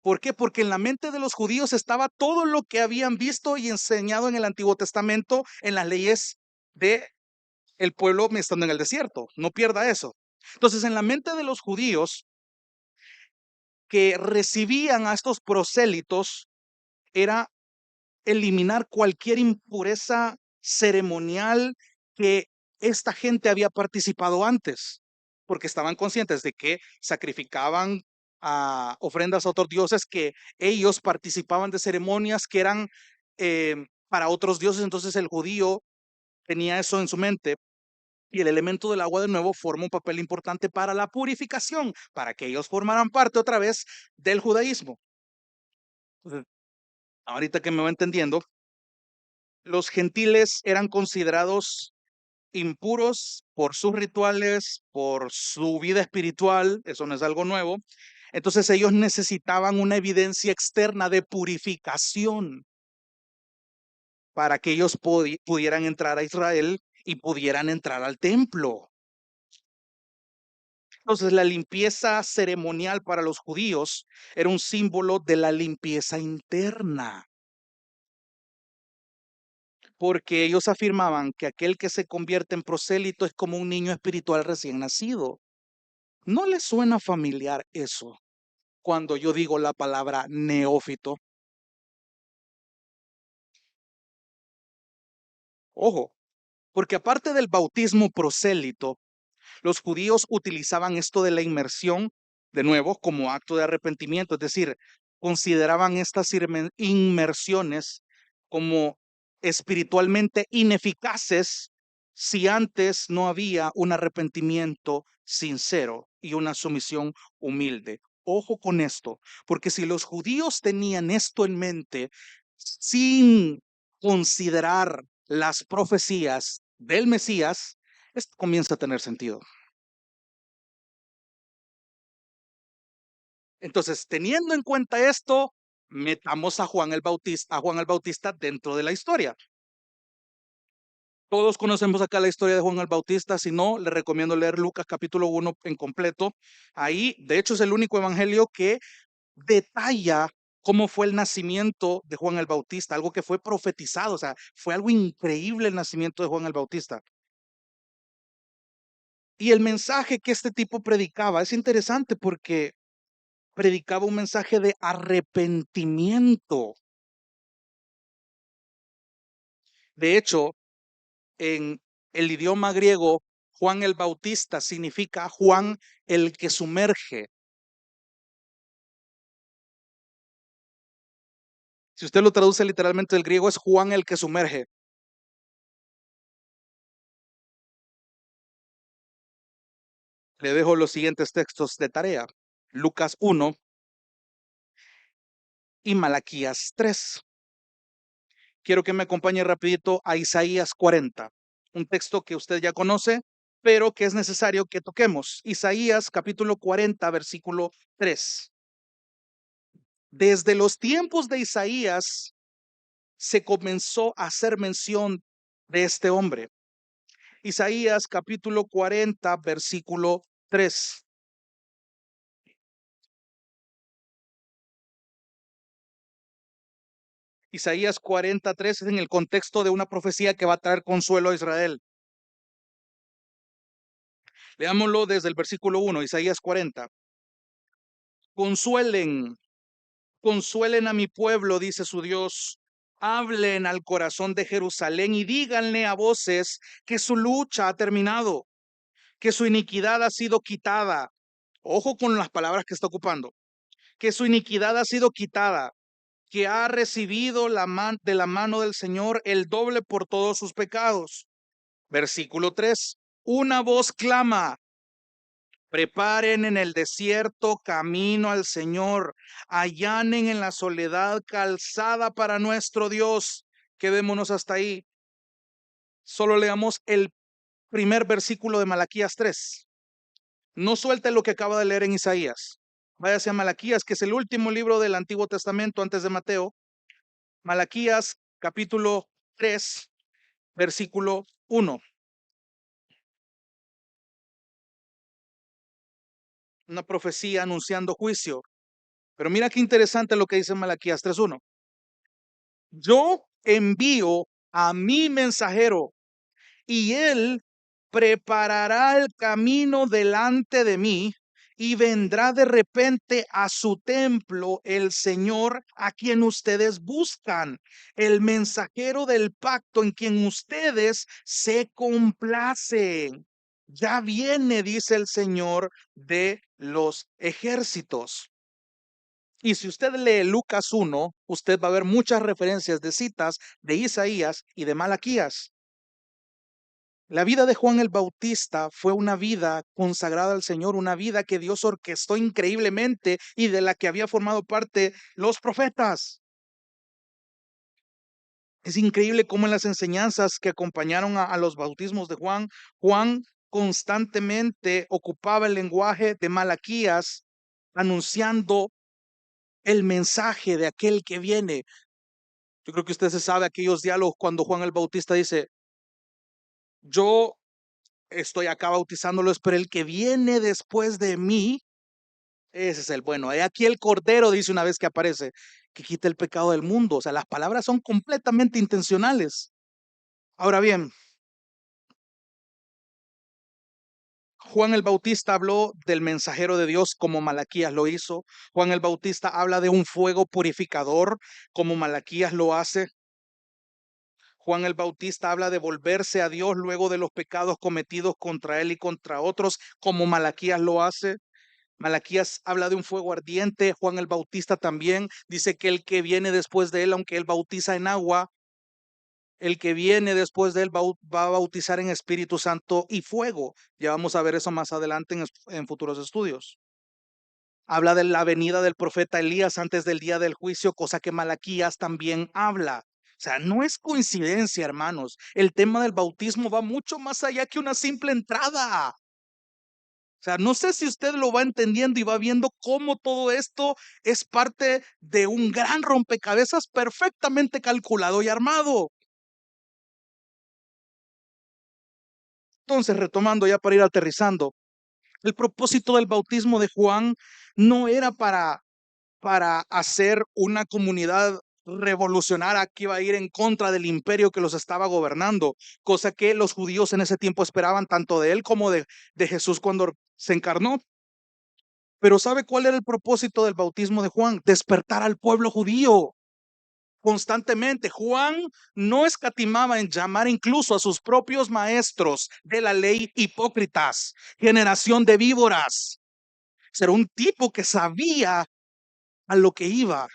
¿Por qué? Porque en la mente de los judíos estaba todo lo que habían visto y enseñado en el Antiguo Testamento, en las leyes de el pueblo estando en el desierto. No pierda eso. Entonces, en la mente de los judíos que recibían a estos prosélitos era eliminar cualquier impureza ceremonial que esta gente había participado antes, porque estaban conscientes de que sacrificaban ofrendas a otros dioses, que ellos participaban de ceremonias que eran para otros dioses. Entonces el judío tenía eso en su mente. Y el elemento del agua de nuevo forma un papel importante para la purificación, para que ellos formaran parte otra vez del judaísmo. Entonces, ahorita que me va entendiendo, los gentiles eran considerados impuros por sus rituales, por su vida espiritual, eso no es algo nuevo. Entonces ellos necesitaban una evidencia externa de purificación para que ellos pudieran entrar a Israel y pudieran entrar al templo. Entonces la limpieza ceremonial para los judíos era un símbolo de la limpieza interna, porque ellos afirmaban que aquel que se convierte en prosélito es como un niño espiritual recién nacido. ¿No les suena familiar eso cuando yo digo la palabra neófito? Ojo, porque aparte del bautismo prosélito, los judíos utilizaban esto de la inmersión, de nuevo, como acto de arrepentimiento, es decir, consideraban estas inmersiones como espiritualmente ineficaces si antes no había un arrepentimiento sincero y una sumisión humilde. Ojo con esto, porque si los judíos tenían esto en mente sin considerar las profecías del Mesías, esto comienza a tener sentido. Entonces, teniendo en cuenta esto, metamos a Juan el Bautista dentro de la historia. Todos conocemos acá la historia de Juan el Bautista. Si no, le recomiendo leer Lucas capítulo 1 en completo. Ahí, de hecho, es el único evangelio que detalla cómo fue el nacimiento de Juan el Bautista, algo que fue profetizado. O sea, fue algo increíble el nacimiento de Juan el Bautista. Y el mensaje que este tipo predicaba es interesante porque predicaba un mensaje de arrepentimiento. De hecho, en el idioma griego, Juan el Bautista significa Juan el que sumerge. Si usted lo traduce literalmente del griego, es Juan el que sumerge. Le dejo los siguientes textos de tarea: Lucas 1 y Malaquías 3. Quiero que me acompañe rapidito a Isaías 40, un texto que usted ya conoce, pero que es necesario que toquemos. Isaías capítulo 40, versículo 3. Desde los tiempos de Isaías se comenzó a hacer mención de este hombre. Isaías capítulo 40, versículo 3. Isaías 43 es en el contexto de una profecía que va a traer consuelo a Israel. Leámoslo desde el versículo 1, Isaías 40. Consuelen, consuelen a mi pueblo, dice su Dios. Hablen al corazón de Jerusalén y díganle a voces que su lucha ha terminado, que su iniquidad ha sido quitada. Ojo con las palabras que está ocupando. Que su iniquidad ha sido quitada, que ha recibido de la mano del Señor el doble por todos sus pecados. Versículo 3. Una voz clama: preparen en el desierto camino al Señor, allanen en la soledad calzada para nuestro Dios. Quedémonos hasta ahí. Solo leamos el primer versículo de Malaquías 3. No suelte lo que acaba de leer en Isaías. Váyase a Malaquías, que es el último libro del Antiguo Testamento antes de Mateo. Malaquías capítulo 3, versículo 1. Una profecía anunciando juicio. Pero mira qué interesante lo que dice Malaquías 3:1. Yo envío a mi mensajero y él preparará el camino delante de mí, y vendrá de repente a su templo el Señor a quien ustedes buscan, el mensajero del pacto en quien ustedes se complacen. Ya viene, dice el Señor de los ejércitos. Y si usted lee Lucas 1, usted va a ver muchas referencias de citas de Isaías y de Malaquías. La vida de Juan el Bautista fue una vida consagrada al Señor, una vida que Dios orquestó increíblemente y de la que había formado parte los profetas. Es increíble cómo en las enseñanzas que acompañaron a los bautismos de Juan, Juan constantemente ocupaba el lenguaje de Malaquías, anunciando el mensaje de aquel que viene. Yo creo que usted se sabe aquellos diálogos cuando Juan el Bautista dice: yo estoy acá bautizándolos, pero el que viene después de mí, ese es el bueno. Aquí el Cordero, dice una vez que aparece, que quita el pecado del mundo. O sea, las palabras son completamente intencionales. Ahora bien, Juan el Bautista habló del mensajero de Dios como Malaquías lo hizo. Juan el Bautista habla de un fuego purificador como Malaquías lo hace. Juan el Bautista habla de volverse a Dios luego de los pecados cometidos contra él y contra otros, como Malaquías lo hace. Malaquías habla de un fuego ardiente. Juan el Bautista también dice que el que viene después de él, aunque él bautiza en agua, el que viene después de él va a bautizar en Espíritu Santo y fuego. Ya vamos a ver eso más adelante en futuros estudios. Habla de la venida del profeta Elías antes del día del juicio, cosa que Malaquías también habla. O sea, no es coincidencia, hermanos. El tema del bautismo va mucho más allá que una simple entrada. O sea, no sé si usted lo va entendiendo y va viendo cómo todo esto es parte de un gran rompecabezas perfectamente calculado y armado. Entonces, retomando ya para ir aterrizando, el propósito del bautismo de Juan no era para hacer una comunidad revolucionaria que iba a ir en contra del imperio que los estaba gobernando, cosa que los judíos en ese tiempo esperaban tanto de él como de Jesús cuando se encarnó. Pero ¿sabe cuál era el propósito del bautismo de Juan? Despertar al pueblo judío constantemente. Juan no escatimaba en llamar incluso a sus propios maestros de la ley hipócritas, generación de víboras. Era un tipo que sabía a lo que iba,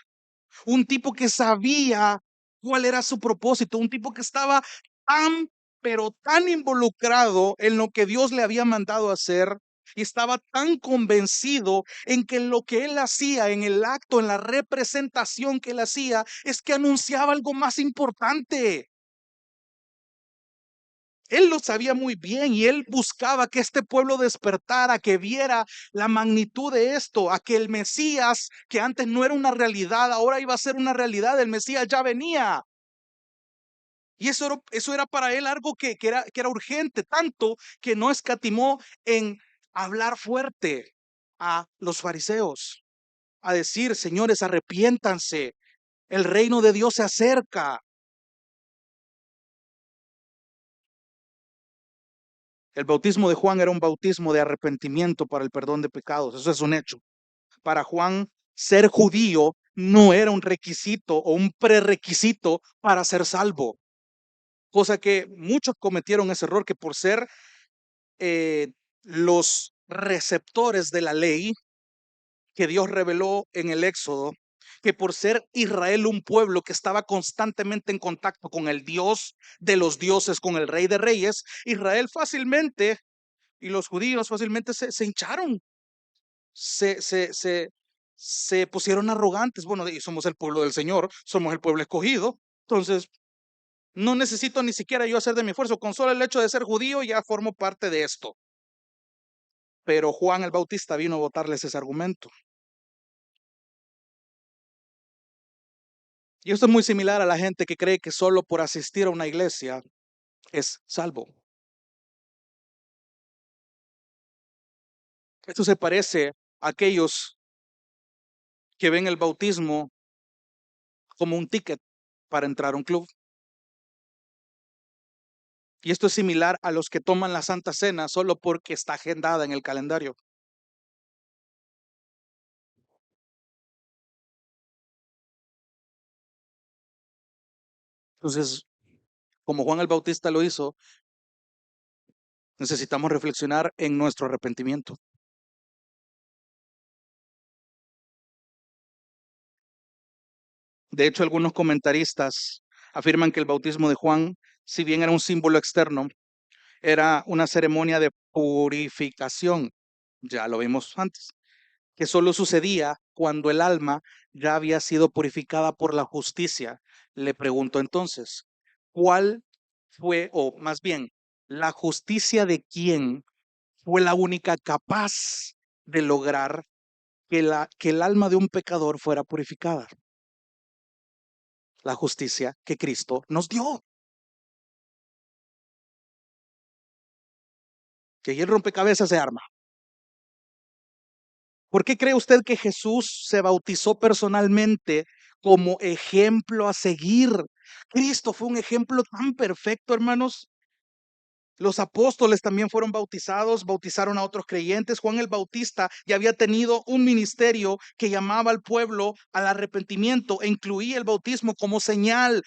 un tipo que sabía cuál era su propósito, un tipo que estaba tan, pero tan involucrado en lo que Dios le había mandado hacer y estaba tan convencido en que lo que él hacía en el acto, en la representación que él hacía, es que anunciaba algo más importante. Él lo sabía muy bien y él buscaba que este pueblo despertara, que viera la magnitud de esto, a que el Mesías, que antes no era una realidad, ahora iba a ser una realidad, el Mesías ya venía. Y eso era para él algo que era urgente, tanto que no escatimó en hablar fuerte a los fariseos, a decir, señores, arrepiéntanse, el reino de Dios se acerca. El bautismo de Juan era un bautismo de arrepentimiento para el perdón de pecados, eso es un hecho. Para Juan, ser judío no era un requisito o un prerequisito para ser salvo, cosa que muchos cometieron ese error, que por ser eh, los receptores de la ley que Dios reveló en el Éxodo, que por ser Israel un pueblo que estaba constantemente en contacto con el Dios de los dioses, con el Rey de Reyes, Israel fácilmente y los judíos fácilmente se hincharon, se, se, se, se pusieron arrogantes. Bueno, y somos el pueblo del Señor, somos el pueblo escogido, entonces no necesito ni siquiera yo hacer de mi esfuerzo, con solo el hecho de ser judío ya formo parte de esto. Pero Juan el Bautista vino a botarles ese argumento. Y esto es muy similar a la gente que cree que solo por asistir a una iglesia es salvo. Esto se parece a aquellos que ven el bautismo como un ticket para entrar a un club. Y esto es similar a los que toman la Santa Cena solo porque está agendada en el calendario. Entonces, como Juan el Bautista lo hizo, necesitamos reflexionar en nuestro arrepentimiento. De hecho, algunos comentaristas afirman que el bautismo de Juan, si bien era un símbolo externo, era una ceremonia de purificación. Ya lo vimos antes, que solo sucedía cuando el alma ya había sido purificada por la justicia. Le pregunto entonces, ¿cuál fue, o más bien, la justicia de quién fue la única capaz de lograr que el alma de un pecador fuera purificada? La justicia que Cristo nos dio. Que ahí el rompecabezas se arma. ¿Por qué cree usted que Jesús se bautizó personalmente como ejemplo a seguir? Cristo fue un ejemplo tan perfecto, hermanos. Los apóstoles también fueron bautizados, bautizaron a otros creyentes. Juan el Bautista ya había tenido un ministerio que llamaba al pueblo al arrepentimiento e incluía el bautismo como señal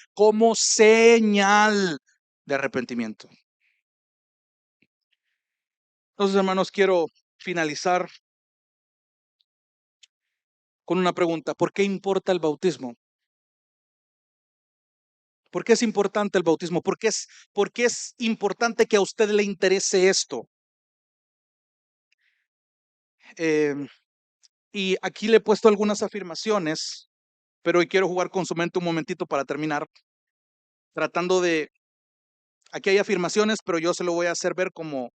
de arrepentimiento. Entonces, hermanos, quiero finalizar con una pregunta. ¿Por qué importa el bautismo? ¿Por qué es importante el bautismo? Por qué es importante que a usted le interese esto? Em, y aquí le he puesto algunas afirmaciones, pero hoy quiero jugar con su mente un momentito para terminar, tratando de, aquí hay afirmaciones, pero yo se lo voy a hacer ver como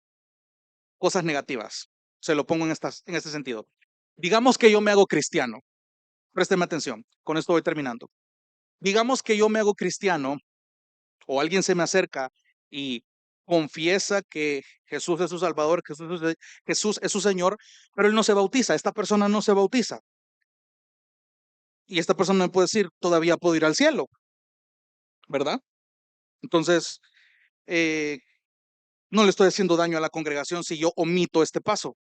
cosas negativas. Se lo pongo en este sentido. Digamos que yo me hago cristiano. Présteme atención, con esto voy terminando. Digamos que yo me hago cristiano o alguien se me acerca y confiesa que Jesús es su Salvador, que Jesús es su Señor, pero él no se bautiza, esta persona no se bautiza. Y esta persona me puede decir, todavía puedo ir al cielo, ¿verdad? Entonces, eh, no le estoy haciendo daño a la congregación si yo omito este paso.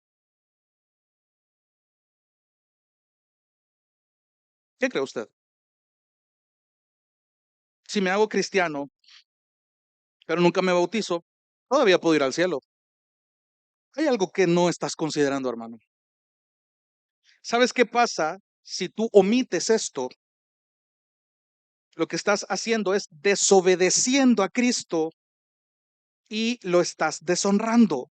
¿Qué cree usted? Si me hago cristiano, pero nunca me bautizo, todavía puedo ir al cielo. Hay algo que no estás considerando, hermano. ¿Sabes qué pasa si tú omites esto? Lo que estás haciendo es desobedeciendo a Cristo y lo estás deshonrando.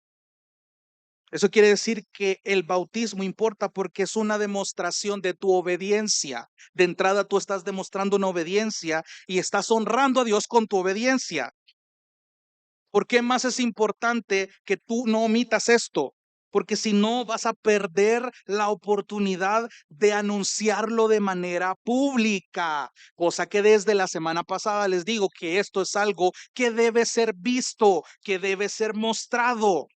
Eso quiere decir que el bautismo importa porque es una demostración de tu obediencia. De entrada tú estás demostrando una obediencia y estás honrando a Dios con tu obediencia. ¿Por qué más es importante que tú no omitas esto? Porque si no vas a perder la oportunidad de anunciarlo de manera pública, cosa que desde la semana pasada les digo que esto es algo que debe ser visto, que debe ser mostrado.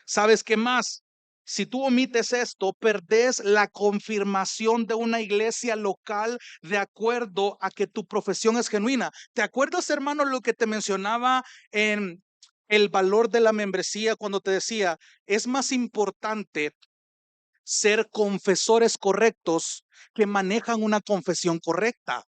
¿Sabes qué más? Si tú omites esto, perdés la confirmación de una iglesia local de acuerdo a que tu profesión es genuina. ¿Te acuerdas, hermano, lo que te mencionaba en el valor de la membresía cuando te decía, es más importante ser confesores correctos que manejan una confesión correcta?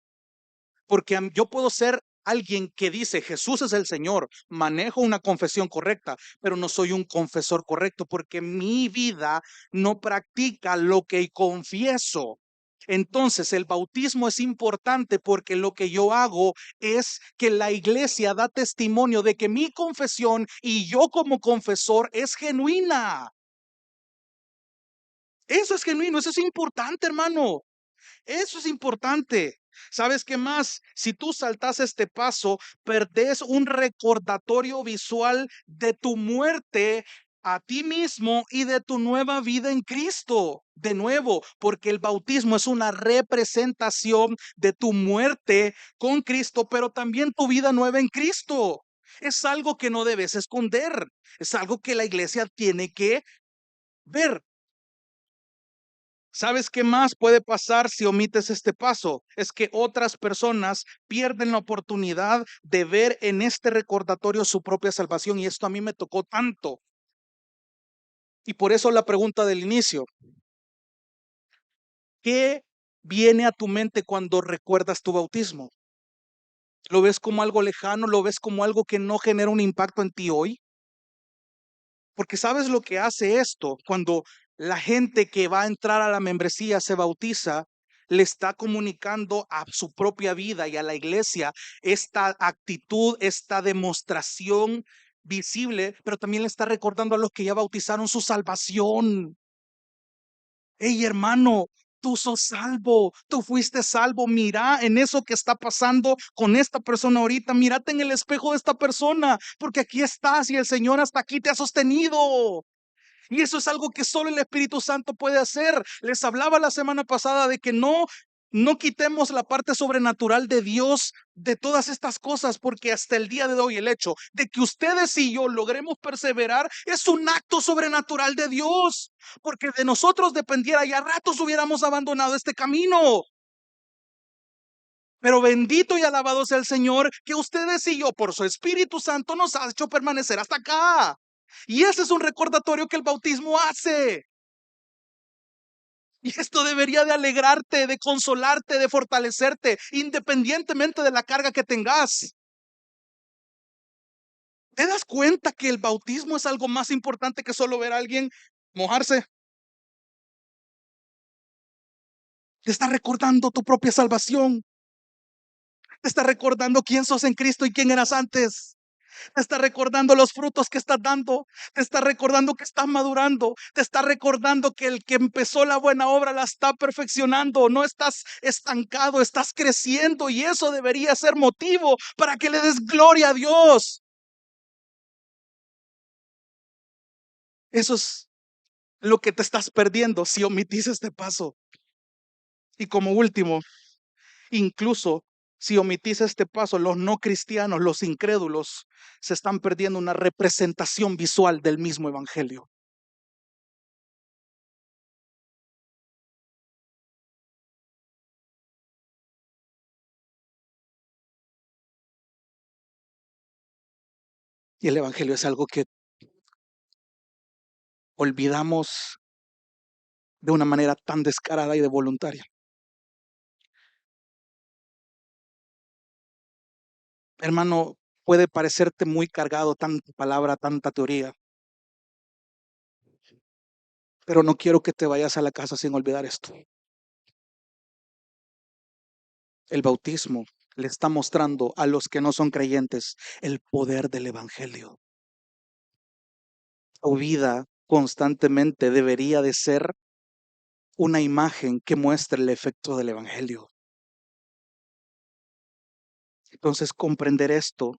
Porque yo puedo ser alguien que dice Jesús es el Señor, manejo una confesión correcta, pero no soy un confesor correcto porque mi vida no practica lo que confieso. Entonces el bautismo es importante porque lo que yo hago es que la iglesia da testimonio de que mi confesión y yo como confesor es genuina. Eso es genuino, eso es importante, hermano. Eso es importante. ¿Sabes qué más? Si tú saltas este paso, perdés un recordatorio visual de tu muerte a ti mismo y de tu nueva vida en Cristo. De nuevo, porque el bautismo es una representación de tu muerte con Cristo, pero también tu vida nueva en Cristo. Es algo que no debes esconder. Es algo que la iglesia tiene que ver. ¿Sabes qué más puede pasar si omites este paso? Es que otras personas pierden la oportunidad de ver en este recordatorio su propia salvación y esto a mí me tocó tanto. Y por eso la pregunta del inicio, ¿qué viene a tu mente cuando recuerdas tu bautismo? ¿Lo ves como algo lejano? ¿Lo ves como algo que no genera un impacto en ti hoy? Porque ¿sabes lo que hace esto? Cuando la gente que va a entrar a la membresía se bautiza, le está comunicando a su propia vida y a la iglesia esta actitud, esta demostración visible, pero también le está recordando a los que ya bautizaron su salvación. Hey, hermano, tú sos salvo, tú fuiste salvo. Mira en eso que está pasando con esta persona ahorita. Mírate en el espejo de esta persona, porque aquí estás y el Señor hasta aquí te ha sostenido. Y eso es algo que solo el Espíritu Santo puede hacer. Les hablaba la semana pasada de que no quitemos la parte sobrenatural de Dios de todas estas cosas, porque hasta el día de hoy el hecho de que ustedes y yo logremos perseverar es un acto sobrenatural de Dios, porque de nosotros dependiera y a ratos hubiéramos abandonado este camino. Pero bendito y alabado sea el Señor que ustedes y yo por su Espíritu Santo nos ha hecho permanecer hasta acá. Y ese es un recordatorio que el bautismo hace. Y esto debería de alegrarte, de consolarte, de fortalecerte, independientemente de la carga que tengas. ¿Te das cuenta que el bautismo es algo más importante que solo ver a alguien mojarse? Te está recordando tu propia salvación. Te está recordando quién sos en Cristo y quién eras antes. Te está recordando los frutos que estás dando. Te está recordando que estás madurando. Te está recordando que el que empezó la buena obra la está perfeccionando. No estás estancado, estás creciendo y eso debería ser motivo para que le des gloria a Dios. Eso es lo que te estás perdiendo si omitís este paso. Y como último, incluso si omitís este paso, los no cristianos, los incrédulos, se están perdiendo una representación visual del mismo evangelio. Y el evangelio es algo que olvidamos de una manera tan descarada y de voluntaria. Hermano, puede parecerte muy cargado tanta palabra, tanta teoría, pero no quiero que te vayas a la casa sin olvidar esto. El bautismo le está mostrando a los que no son creyentes el poder del evangelio. Tu vida constantemente debería de ser una imagen que muestre el efecto del evangelio. Entonces, comprender esto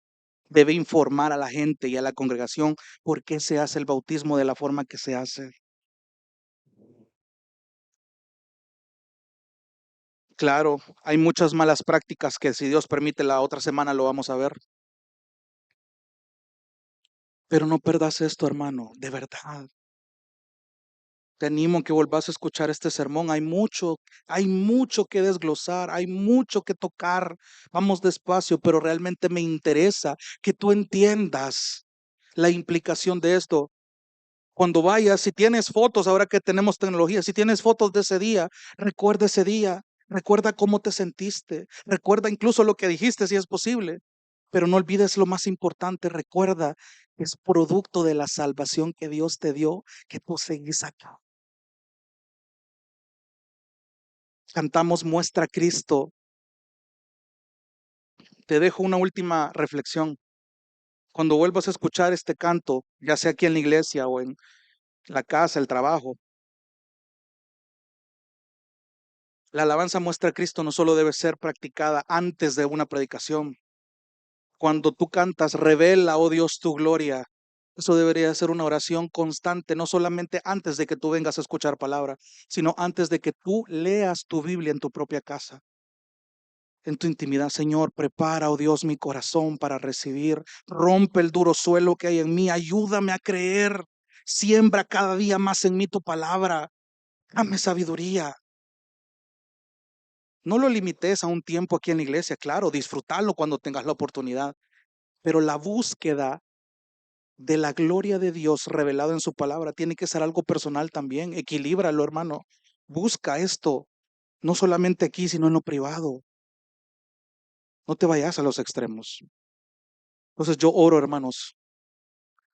debe informar a la gente y a la congregación por qué se hace el bautismo de la forma que se hace. Claro, hay muchas malas prácticas que si Dios permite la otra semana lo vamos a ver. Pero no perdas esto, hermano, de verdad. Te animo a que volvás a escuchar este sermón. Hay mucho que desglosar, hay mucho que tocar. Vamos despacio, pero realmente me interesa que tú entiendas la implicación de esto. Cuando vayas, si tienes fotos, ahora que tenemos tecnología, si tienes fotos de ese día, recuerda cómo te sentiste, recuerda incluso lo que dijiste si es posible, pero no olvides lo más importante, recuerda que es producto de la salvación que Dios te dio, que tú seguís acá. Cantamos Muestra a Cristo. Te dejo una última reflexión. Cuando vuelvas a escuchar este canto, ya sea aquí en la iglesia o en la casa, el trabajo, la alabanza Muestra a Cristo no solo debe ser practicada antes de una predicación. Cuando tú cantas, revela, oh Dios, tu gloria. Eso debería ser una oración constante, no solamente antes de que tú vengas a escuchar palabra, sino antes de que tú leas tu Biblia en tu propia casa. En tu intimidad, Señor, prepara, oh Dios, mi corazón para recibir. Rompe el duro suelo que hay en mí. Ayúdame a creer. Siembra cada día más en mí tu palabra. Dame sabiduría. No lo limites a un tiempo aquí en la iglesia, claro, disfrútalo cuando tengas la oportunidad. Pero la búsqueda de la gloria de Dios revelado en su palabra tiene que ser algo personal también. Equilíbralo, hermano. Busca esto, no solamente aquí, sino en lo privado. No te vayas a los extremos. Entonces yo oro, hermanos,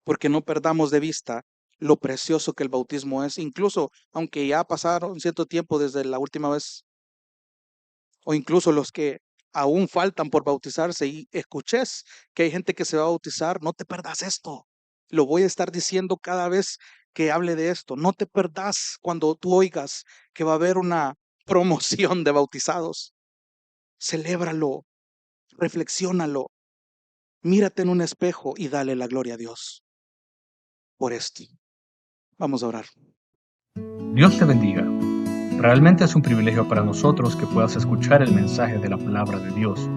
porque no perdamos de vista lo precioso que el bautismo es, incluso aunque ya pasaron cierto tiempo desde la última vez, o incluso los que aún faltan por bautizarse y escuches que hay gente que se va a bautizar, no te perdas esto. Lo voy a estar diciendo cada vez que hable de esto. No te perdas cuando tú oigas que va a haber una promoción de bautizados. Celébralo, reflexiónalo, mírate en un espejo y dale la gloria a Dios por esto. Vamos a orar. Dios te bendiga. Realmente es un privilegio para nosotros que puedas escuchar el mensaje de la palabra de Dios.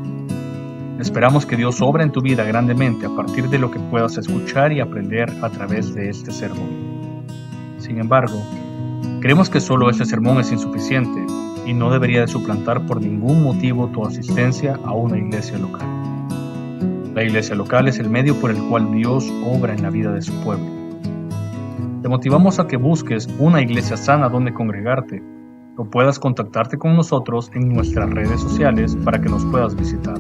Esperamos que Dios obra en tu vida grandemente a partir de lo que puedas escuchar y aprender a través de este sermón. Sin embargo, creemos que solo este sermón es insuficiente y no debería de suplantar por ningún motivo tu asistencia a una iglesia local. La iglesia local es el medio por el cual Dios obra en la vida de su pueblo. Te motivamos a que busques una iglesia sana donde congregarte o puedas contactarte con nosotros en nuestras redes sociales para que nos puedas visitar.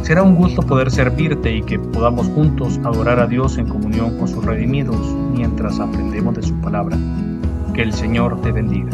Será un gusto poder servirte y que podamos juntos adorar a Dios en comunión con sus redimidos mientras aprendemos de su palabra. Que el Señor te bendiga.